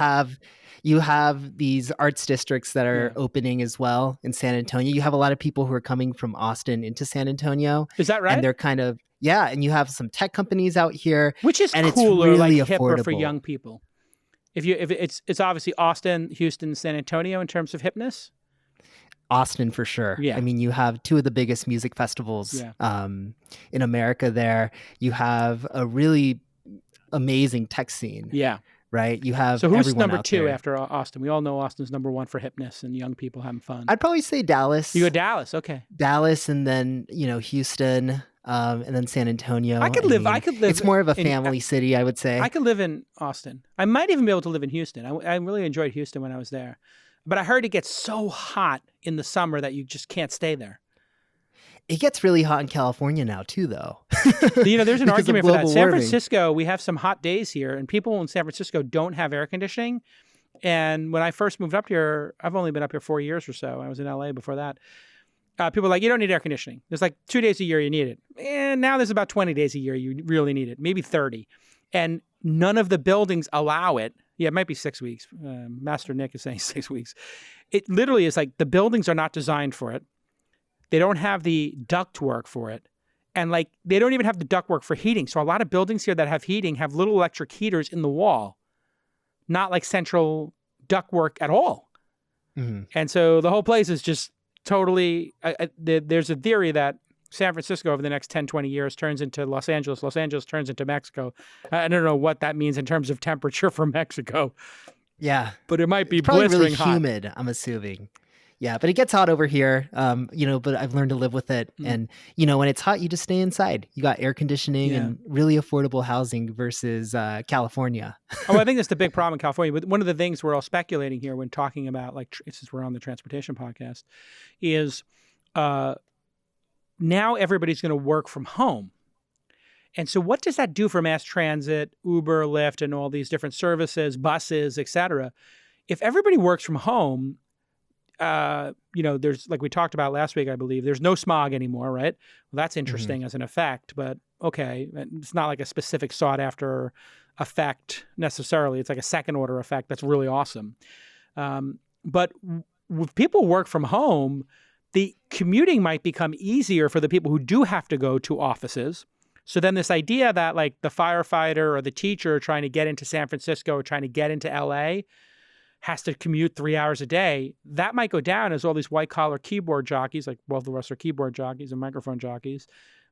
you have these arts districts that are opening as well in San Antonio. You have a lot of people who are coming from Austin into San Antonio. Is that right? And they're kind of, and you have some tech companies out here. Which is and cooler, it's really like hipper affordable for young people. If it's obviously Austin, Houston, San Antonio in terms of hipness. Austin for sure. Yeah. I mean, you have two of the biggest music festivals in America there. You have a really amazing tech scene. Yeah. Right? You have So who's number out 2 there. after Austin? We all know Austin's number 1 for hipness and young people having fun. I'd probably say Dallas. You go Dallas, okay. Dallas, and then, Houston, and then San Antonio. I could live. It's more of a family city, I would say. I could live in Austin. I might even be able to live in Houston. I really enjoyed Houston when I was there. But I heard it gets so hot in the summer that you just can't stay there. It gets really hot in California now too, though. There's an argument for that. San warming. Francisco, we have some hot days here, and people in San Francisco don't have air conditioning. And when I first moved up here, I've only been up here 4 years or so. I was in LA before that. People are like, you don't need air conditioning. There's like 2 days a year you need it. And now there's about 20 days a year you really need it, maybe 30. And none of the buildings allow it. Yeah, it might be 6 weeks. Master Nick is saying 6 weeks. It literally is like the buildings are not designed for it. They don't have the ductwork for it. And like they don't even have the ductwork for heating. So a lot of buildings here that have heating have little electric heaters in the wall, not like central ductwork at all. Mm-hmm. And so the whole place is just totally, there's a theory that San Francisco over the next 10, 20 years turns into Los Angeles. Los Angeles turns into Mexico. I don't know what that means in terms of temperature for Mexico. Yeah. But it might be it's probably blistering really hot. Humid, I'm assuming. Yeah, but it gets hot over here, but I've learned to live with it. And, when it's hot, you just stay inside. You got air conditioning and really affordable housing versus California. I think that's the big problem in California. But one of the things we're all speculating here when talking about, like, since we're on the transportation podcast, is now everybody's going to work from home. And so what does that do for mass transit, Uber, Lyft, and all these different services, buses, et cetera? If everybody works from home, there's, like we talked about last week, I believe, there's no smog anymore, right? Well, that's interesting as an effect, but okay. It's not like a specific sought after effect necessarily. It's like a second order effect. That's really awesome. But if people work from home, the commuting might become easier for the people who do have to go to offices. So then this idea that like the firefighter or the teacher trying to get into San Francisco or trying to get into LA has to commute 3 hours a day, that might go down as all these white-collar keyboard jockeys, like both of us are keyboard jockeys and microphone jockeys.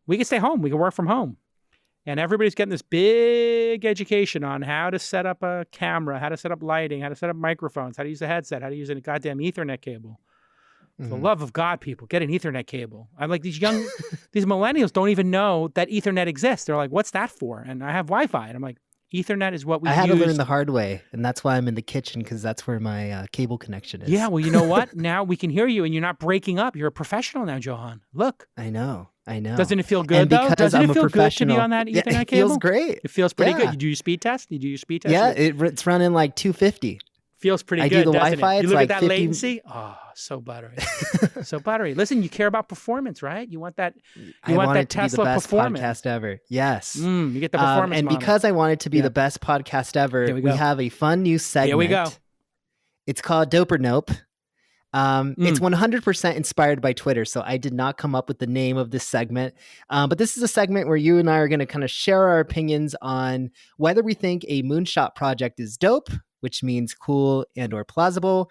We can stay home. We can work from home. And everybody's getting this big education on how to set up a camera, how to set up lighting, how to set up microphones, how to use a headset, how to use a goddamn Ethernet cable. For the love of God, people, get an Ethernet cable. I'm like, these millennials don't even know that Ethernet exists. They're like, what's that for? And I have Wi-Fi. And I'm like, Ethernet is what we use. I had to learn the hard way, and that's why I'm in the kitchen, because that's where my cable connection is. Yeah, well, you know what? Now we can hear you, and you're not breaking up. You're a professional now, Johan. Look. I know. Doesn't it feel good, though? Doesn't it feel good to be on that Ethernet cable? It feels great. It feels pretty good. You do your speed test? Yeah, it's running like 250. Feels pretty good, do the doesn't Wi-Fi, it? You look like at that 50... latency. Oh, so buttery. So buttery. Listen, you care about performance, right? You want that Tesla performance. Podcast ever. Yes. You get the performance and model. Because I want it to be the best podcast ever, we have a fun new segment. Here we go. It's called Dope or Nope. It's 100% inspired by Twitter, so I did not come up with the name of this segment. But this is a segment where you and I are going to kind of share our opinions on whether we think a moonshot project is dope, which means cool and or plausible,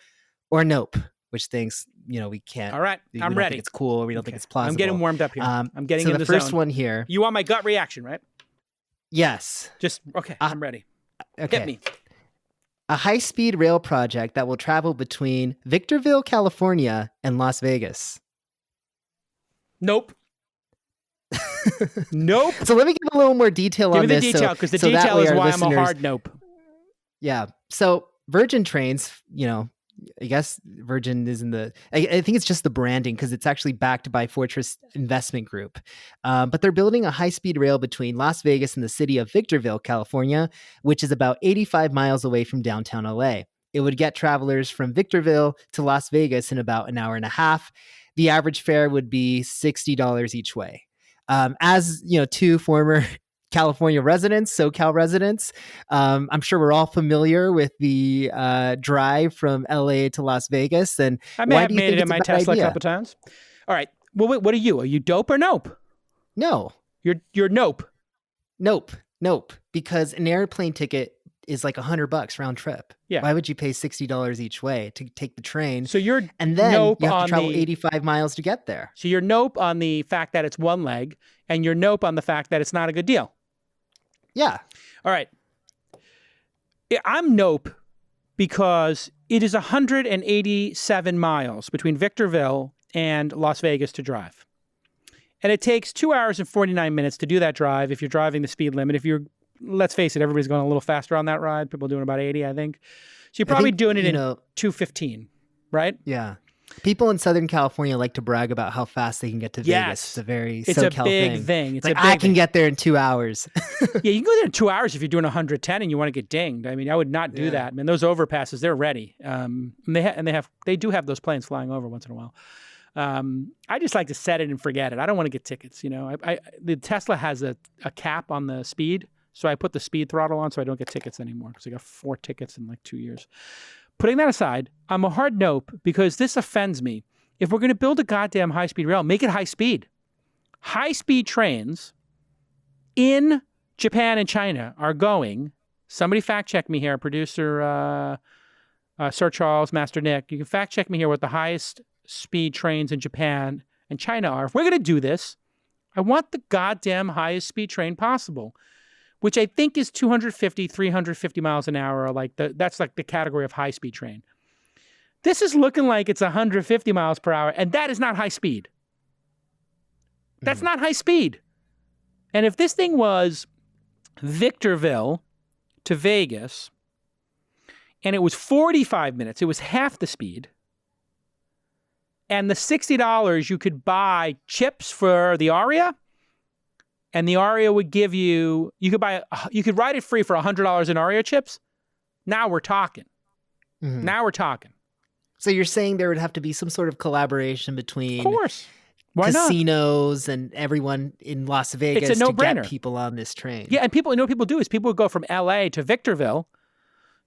or nope, which thinks, we can't. All right, I'm ready. Think it's cool, or we don't think it's plausible. I'm getting warmed up here. I'm getting in the first zone. One here. You want my gut reaction, right? Yes. Okay, I'm ready. Okay. Hit me. A high-speed rail project that will travel between Victorville, California, and Las Vegas. Nope. Nope. So let me give a little more detail on this. Give me the detail, because the detail is why I'm a hard nope. Yeah. So Virgin Trains, I guess Virgin is in the, I think it's just the branding, because it's actually backed by Fortress Investment Group. But they're building a high-speed rail between Las Vegas and the city of Victorville, California, which is about 85 miles away from downtown LA. It would get travelers from Victorville to Las Vegas in about an hour and a half. the average fare would be $60 each way. As two former California residents, SoCal residents, I'm sure we're all familiar with the drive from LA to Las Vegas. And I may why have do you made think it in it's a my bad Tesla a idea? couple times. All right. Well, wait, what are you? Are you dope or nope? No. You're nope. Nope. Because an airplane ticket is like $100 round trip. Yeah. Why would you pay $60 each way to take the train? So you're and then nope you have to on travel the 85 miles to get there. So you're nope on the fact that it's one leg, and you're nope on the fact that it's not a good deal. Yeah. All right. I'm nope because it is 187 miles between Victorville and Las Vegas to drive. And it takes 2 hours and 49 minutes to do that drive if you're driving the speed limit. If you're, let's face it, everybody's going a little faster on that ride. People are doing about 80, I think. So you're probably doing it in 2:15, right? Yeah. People in Southern California like to brag about how fast they can get to Vegas. It's a very SoCal thing. It's like, I can get there in 2 hours. Yeah, you can go there in 2 hours if you're doing 110 and you want to get dinged. I mean, I would not do that. Man, those overpasses, they're ready. And they do have those planes flying over once in a while. I just like to set it and forget it. I don't want to get tickets. The Tesla has a cap on the speed, so I put the speed throttle on so I don't get tickets anymore because I got 4 tickets in like 2 years. Putting that aside, I'm a hard nope because this offends me. If we're going to build a goddamn high-speed rail, make it high speed. High-speed trains in Japan and China are going. Somebody fact check me here, producer Sir Charles, Master Nick. You can fact check me here what the highest speed trains in Japan and China are. If we're going to do this, I want the goddamn highest speed train possible, which I think is 250, 350 miles an hour. That's like the category of high speed train. This is looking like it's 150 miles per hour, and that is not high speed. That's not high speed. And if this thing was Victorville to Vegas, and it was 45 minutes, it was half the speed, and the $60 you could buy chips for the Aria, and the Aria would give you could ride it free for $100 in Aria chips. Now we're talking. Now we're talking. So you're saying there would have to be some sort of collaboration between, of course, casinos and everyone in Las Vegas to get people on this train. Yeah, and what people do is people would go from LA to Victorville,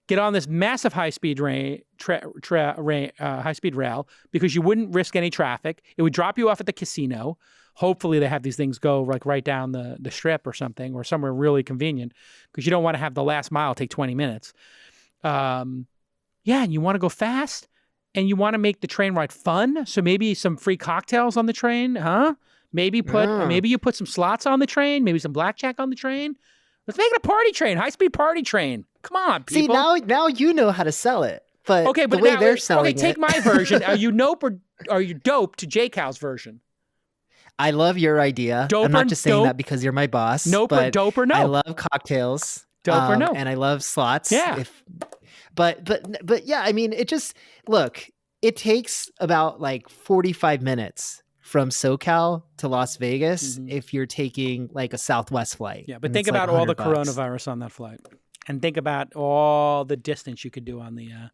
get on this massive high-speed high-speed rail because you wouldn't risk any traffic. It would drop you off at the casino. Hopefully they have these things go like right down the strip or something, or somewhere really convenient, because you don't want to have the last mile take 20 minutes. And you want to go fast, and you want to make the train ride fun. So maybe some free cocktails on the train, huh? Maybe you put some slots on the train, maybe some blackjack on the train. Let's make it a party train, high-speed party train. Come on, people. See, now you know how to sell it. But the way they're selling it. Take my version. Are you nope or are you dope to J. Cal's version? I love your idea. I'm not just saying that because you're my boss. Nope or dope or no. I love cocktails. Dope or no. And I love slots. Yeah. But yeah, I mean, it takes about like 45 minutes from SoCal to Las Vegas if you're taking like a Southwest flight. Yeah, but think about all the coronavirus on that flight. And think about all the distance you could do on the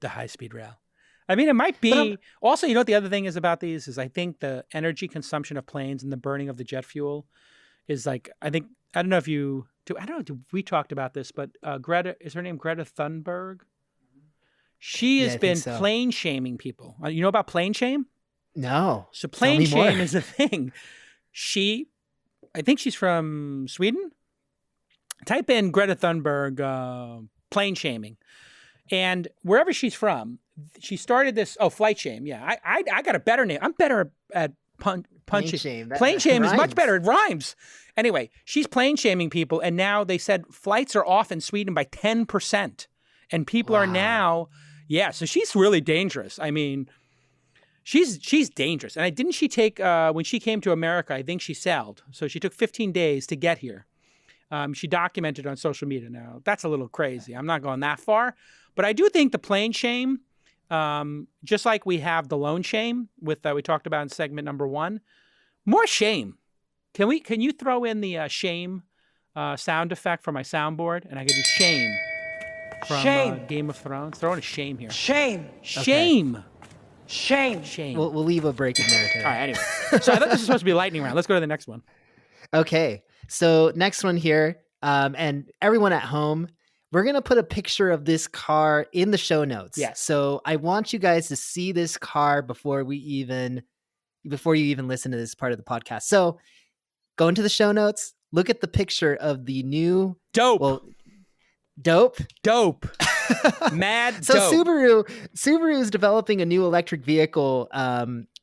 high-speed rail. I mean, it might be. Also, the other thing is about these is I think the energy consumption of planes and the burning of the jet fuel is like, I don't know if you do. I don't know if we talked about this, but Greta, is her name Greta Thunberg? She has been plane shaming people. You know about plane shame? No. So plane shame is a thing. I think she's from Sweden. Type in Greta Thunberg plane shaming. And wherever she's from, she started this, flight shame. Yeah, I got a better name. I'm better at punching. Plane shame. Plane shame is much better. It rhymes. Anyway, she's plane shaming people, and now they said flights are off in Sweden by 10%. And people are now, so she's really dangerous. I mean, she's dangerous. And didn't she take, when she came to America, I think she sailed. So she took 15 days to get here. She documented on social media. Now, that's a little crazy. I'm not going that far. But I do think the plane shame, just like we have the loan shame with we talked about in segment number 1, more shame. Can you throw in the shame sound effect for my soundboard? And I could do shame from Game of Thrones. Throw in a shame here. Shame. Shame. Okay. Shame. Shame. We'll leave a break in there too. All right, anyway. So I thought this was supposed to be lightning round. Let's go to the next one. Okay. So next one here, and everyone at home, we're going to put a picture of this car in the show notes. Yes. So I want you guys to see this car before you even listen to this part of the podcast. So go into the show notes, look at the picture of the new Dope. Mad so dope. Subaru is developing a new electric vehicle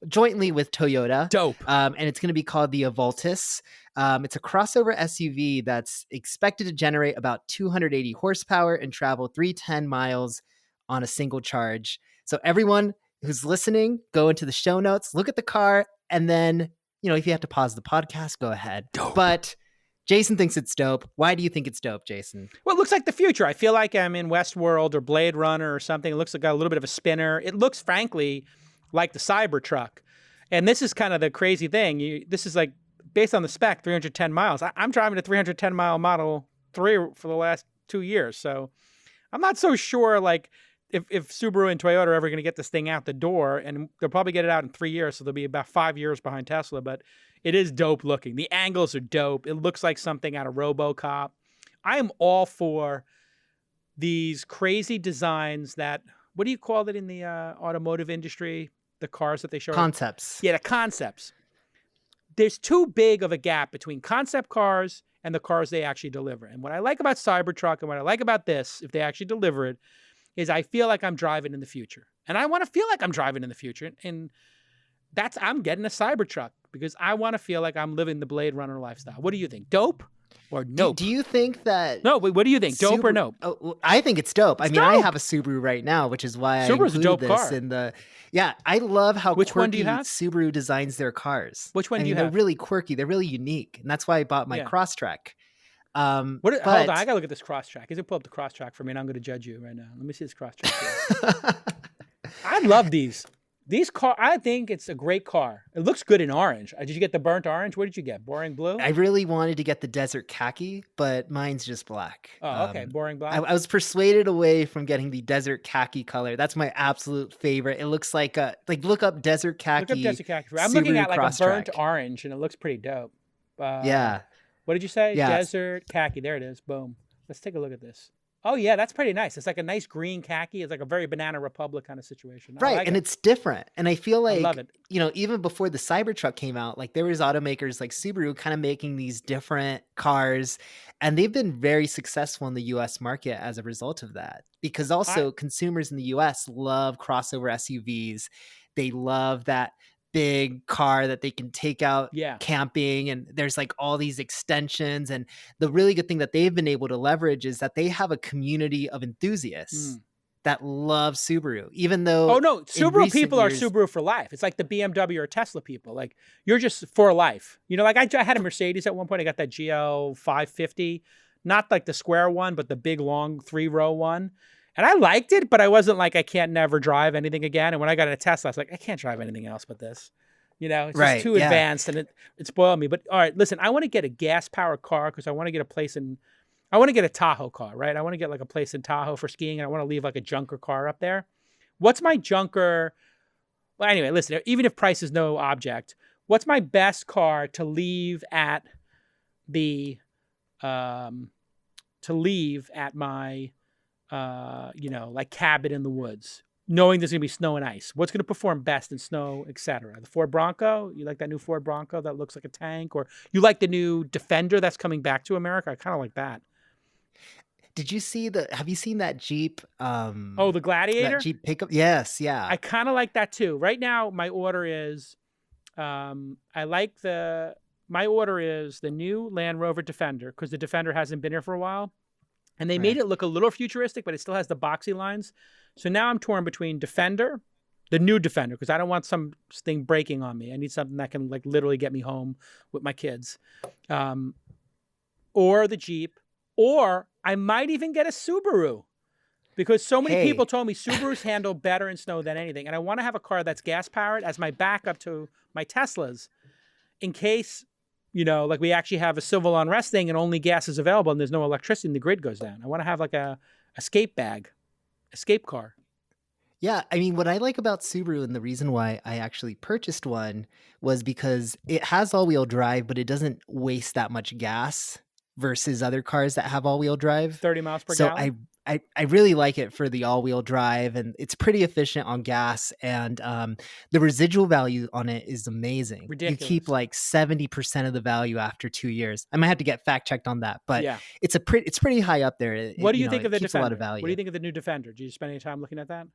jointly with Toyota. Dope. And it's going to be called the Avoltis. It's a crossover SUV that's expected to generate about 280 horsepower and travel 310 miles on a single charge. So everyone who's listening, go into the show notes, look at the car, and then, if you have to pause the podcast, go ahead. Dope. But Jason thinks it's dope. Why do you think it's dope, Jason? Well, it looks like the future. I feel like I'm in Westworld or Blade Runner or something. It looks like a little bit of a spinner. It looks, frankly, like the Cybertruck. And this is kind of the crazy thing. This is like, based on the spec, 310 miles. I'm driving a 310-mile Model 3 for the last 2 years. So I'm not so sure, like, if Subaru and Toyota are ever going to get this thing out the door, and they'll probably get it out in 3 years, so they'll be about 5 years behind Tesla, but it is dope looking. The angles are dope. It looks like something out of RoboCop. I am all for these crazy designs that, what do you call it in the automotive industry? The cars that they show? Concepts. Yeah, the concepts. There's too big of a gap between concept cars and the cars they actually deliver. And what I like about Cybertruck and what I like about this, if they actually deliver it, is I feel like I'm driving in the future. And I want to feel like I'm driving in the future. And I'm getting a Cybertruck because I want to feel like I'm living the Blade Runner lifestyle. What do you think? Dope or nope? Do you think that... No, what do you think? Dope or nope? Oh, I think it's dope. It's dope. I have a Subaru right now, which is why I include a dope this car. in the... Yeah, I love how Which quirky one do you have? Subaru designs their cars. Which one do you They're have? really quirky. They're really unique. And that's why I bought my Crosstrek. Hold on, I gotta look at this Crosstrek. He's gonna pull up the Crosstrek for me, and I'm gonna judge you right now. Let me see this Crosstrek. I love these. These car, I think it's a great car. It looks good in orange. Did you get the burnt orange? What did you get? Boring blue? I really wanted to get the desert khaki, but mine's just black. Oh, okay. Boring black. I was persuaded away from getting the desert khaki color. That's my absolute favorite. It looks like look up desert khaki. Look up desert khaki. I'm Subaru looking at like Crosstrek. a burnt orange, and it looks pretty dope. Yeah. What did you say? Yeah. Desert khaki. There it is. Boom. Let's take a look at this. Oh, yeah, that's pretty nice. It's like a nice green khaki. It's like a very Banana Republic kind of situation. Right, like and it. It's different. And I feel like, I love it. Even before the Cybertruck came out, like there was automakers like Subaru kind of making these different cars, and they've been very successful in the US market as a result of that. Because also consumers in the US love crossover SUVs. They love that big car that they can take out camping, and there's like all these extensions. And the really good thing that they've been able to leverage is that they have a community of enthusiasts that love Subaru, even though Subaru people are Subaru for life. It's like the BMW or Tesla people. Like, you're just for life. Like I had a Mercedes at one point. I got that GL 550, not like the square one, but the big long 3-row one. And I liked it, but I wasn't like, I can't never drive anything again. And when I got a Tesla, I was like, I can't drive anything else but this. It's just too advanced, and it spoiled me. But all right, listen, I want to get a gas-powered car because I want to get a Tahoe car, right? I want to get like a place in Tahoe for skiing, and I want to leave like a junker car up there. What's my junker? Well, anyway, listen, even if price is no object, what's my best car to leave at my like cabin in the woods, knowing there's going to be snow and ice? What's going to perform best in snow, etc.? The Ford Bronco? You like that new Ford Bronco that looks like a tank? Or you like the new Defender that's coming back to America? I kind of like that. Have you seen that Jeep? The Gladiator? That Jeep pickup? Yes, yeah. I kind of like that too. Right now, my order is, my order is the new Land Rover Defender, because the Defender hasn't been here for a while. And they made it look a little futuristic, but it still has the boxy lines. So now I'm torn between Defender, the new Defender, because I don't want something breaking on me. I need something that can like literally get me home with my kids. Or the Jeep. Or I might even get a Subaru, because so many people told me Subarus handle better in snow than anything. And I want to have a car that's gas-powered as my backup to my Teslas in case... like we actually have a civil unrest thing and only gas is available and there's no electricity and the grid goes down. I want to have like a escape car. Yeah, I mean, what I like about Subaru and the reason why I actually purchased one was because it has all-wheel drive, but it doesn't waste that much gas versus other cars that have all-wheel drive. 30 miles per So gallon? I really like it for the all-wheel drive, and it's pretty efficient on gas, and the residual value on it is amazing. You keep Ridiculous. like 70% of the value after 2 years. I might have to get fact checked on that, but Yeah. it's pretty high up there. What do You you know, think of it the keeps a lot of Defender? What do value. you think of the new Defender? Did you spend any time looking at that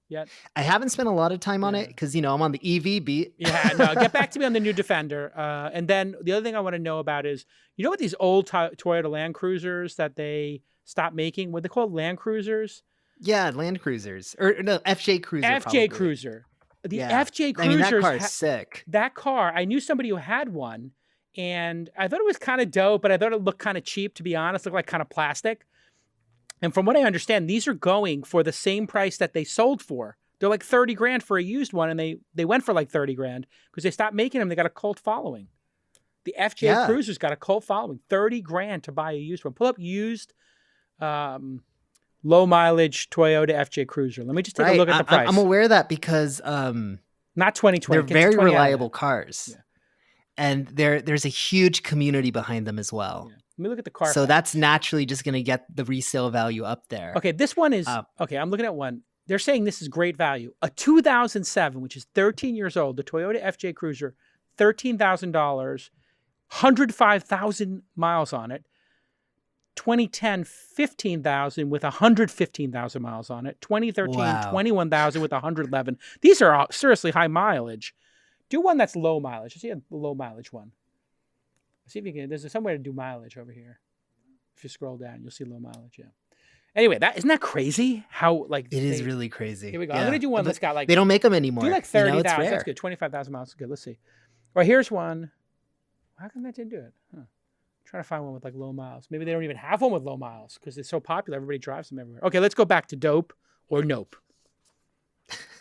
yet? I haven't spent a lot of time on Yeah. it because, you know, I'm on the EV beat. Yeah, no, get back to me on the new Defender. And then the other thing I want to know about is, you know what these old Toyota Land Cruisers that they stopped making? What they called Land Cruisers? Yeah, Land Cruisers. Or no, FJ Cruiser FJ probably. Cruiser. The Yeah. FJ I mean, that Cruisers, car is sick. that car, I knew somebody who had one, and I thought it was kind of dope, but I thought it looked kind of cheap, to be honest. Looked like kind of plastic. And from what I understand, these are going for the same price that they sold for. They're like 30 grand for a used one, and they went for like 30 grand because they stopped making them. They got a cult following. The FJ Yeah. Cruiser's got a cult following. 30 grand to buy a used one. Pull up used low mileage Toyota FJ Cruiser. Let me just take a look at the price. I'm aware of that because Not 2020. they're Get to very 20 out of reliable that. cars. Yeah. And there's a huge community behind them as well. Yeah. Let me look at the car. So that's naturally just going to get the resale value up there. Okay, this one is okay. I'm looking at one. They're saying this is great value. A 2007, which is 13 years old, the Toyota FJ Cruiser, $13,000, 105,000 miles on it. 2010, 15,000 with 115,000 miles on it. 2013, Wow. 21,000 with 111. These are seriously high mileage. Do one that's low mileage. Let's see a low mileage one. See if you can. There's somewhere to do mileage over here. If you scroll down, you'll see low mileage. Yeah. Anyway, isn't that crazy? How like It is really crazy. Here we go. Yeah. I'm gonna do one But that's got like they don't make them anymore. do like You know, 30,000. it's That's rare. good. 25,000 miles is good. Let's see. Well, here's one. How come that didn't do it? Huh. Trying to find one with like low miles. Maybe they don't even have one with low miles because it's so popular. Everybody drives them everywhere. Okay, let's go back to dope or nope.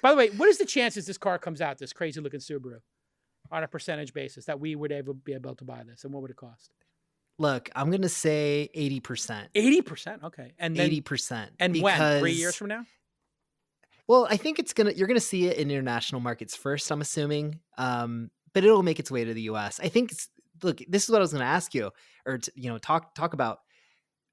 By the way, what is the chances this car comes out, this crazy looking Subaru, on a percentage basis that we would ever be able to buy this, and what would it cost? Look, I'm going to say 80%. 80%. Okay, and then 80%. and when 3 years from now? Well, I think you're going to see it in international markets first, I'm assuming. But it'll make its way to the US. I think look, this is what I was going to ask you or talk about.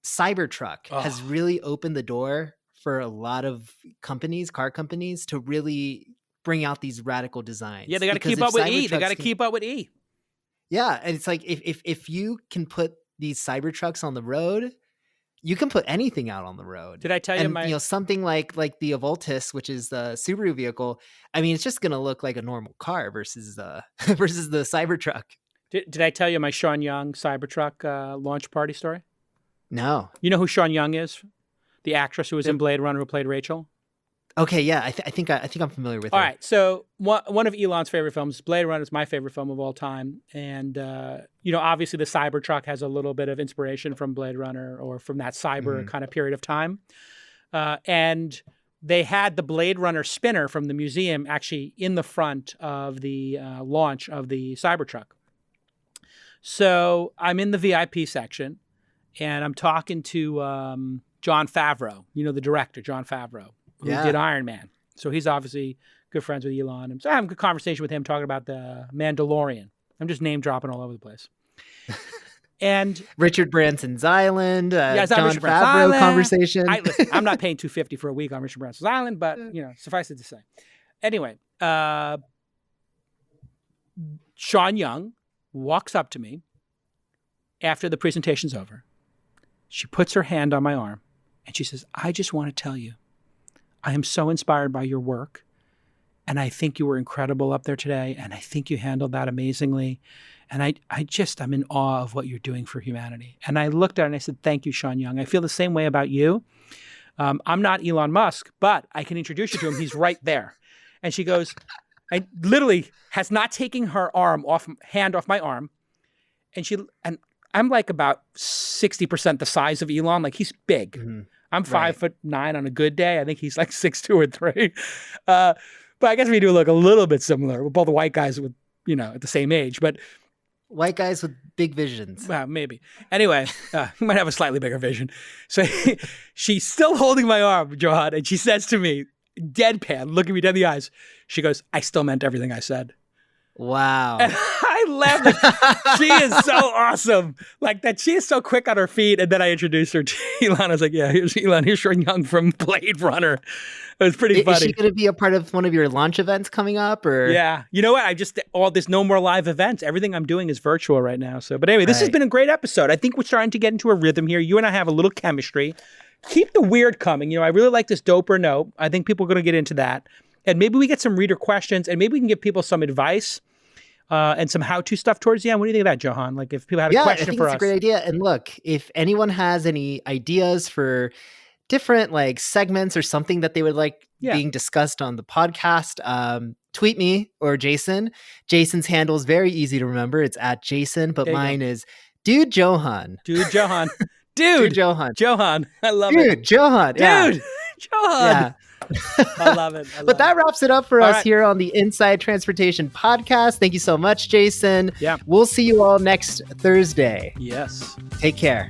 Cybertruck has really opened the door for a lot of car companies to really bring out these radical designs. Yeah, they got to keep up with E. They got to keep up with E. Yeah, and it's like if you can put these Cybertrucks on the road, you can put anything out on the road. Did I tell you and, something like the Avoltis, which is the Subaru vehicle? I mean, it's just going to look like a normal car versus the Cybertruck. Did I tell you my Sean Young Cybertruck launch party story? No. You know who Sean Young is? The actress who was in Blade Runner who played Rachel? Okay, yeah, I think I'm familiar with her. All right, so one of Elon's favorite films, Blade Runner, is my favorite film of all time, and obviously the Cybertruck has a little bit of inspiration from Blade Runner or from that cyber kind of period of time, and they had the Blade Runner spinner from the museum actually in the front of the launch of the Cybertruck. So I'm in the VIP section, and I'm talking to Jon Favreau, the director, Jon Favreau, who did Iron Man. So he's obviously good friends with Elon. And so I have a good conversation with him talking about the Mandalorian. I'm just name dropping all over the place. And Richard Branson's Island, Jon Favreau Island. Conversation. Listen, I'm not paying $250 for a week on Richard Branson's Island, but suffice it to say. Anyway, Sean Young walks up to me after the presentation's over. She puts her hand on my arm and she says, "I just want to tell you, I am so inspired by your work. And I think you were incredible up there today. And I think you handled that amazingly. And I'm in awe of what you're doing for humanity." And I looked at her and I said, "Thank you, Sean Young. I feel the same way about you. I'm not Elon Musk, but I can introduce you to him. He's right there." And she goes, I literally has not taken her hand off my arm. And I'm like about 60% the size of Elon. Like he's big. Mm-hmm. I'm 5'9" on a good day. I think he's like 6'2" or 3. But I guess we do look a little bit similar. We're both white guys with, at the same age, but white guys with big visions. Well, maybe. Anyway, he might have a slightly bigger vision. So she's still holding my arm, Johan, and she says to me, deadpan, looking me dead in the eyes. She goes, I still meant everything I said. Wow. And I laughed. Like, she is so awesome. Like that. She is so quick on her feet. And then I introduced her to Elon. I was like, yeah, here's Elon. Here's Sean Young from Blade Runner. It was pretty funny. Is she going to be a part of one of your launch events coming up? Or yeah, you know what? There's no more live events. Everything I'm doing is virtual right now. So, but anyway, this has been a great episode. I think we're starting to get into a rhythm here. You and I have a little chemistry. Keep the weird coming. I really like this dope or no. I think people are going to get into that. And maybe we get some reader questions, and maybe we can give people some advice and some how-to stuff towards the end. What do you think of that, Johan? Like if people had a question I think for it's us. a great idea. And look, if anyone has any ideas for different like segments or something that they would like being discussed on the podcast, tweet me or Jason. Jason's handle is very easy to remember. It's at Jason, but mine is Dude Johan. Dude Johan. Dude Johan. Johan. I love it. Dude Johan. Dude Johan. Yeah. I love it. But that wraps it up for us here on the Inside Transportation Podcast. Thank you so much, Jason. Yeah. We'll see you all next Thursday. Yes. Take care.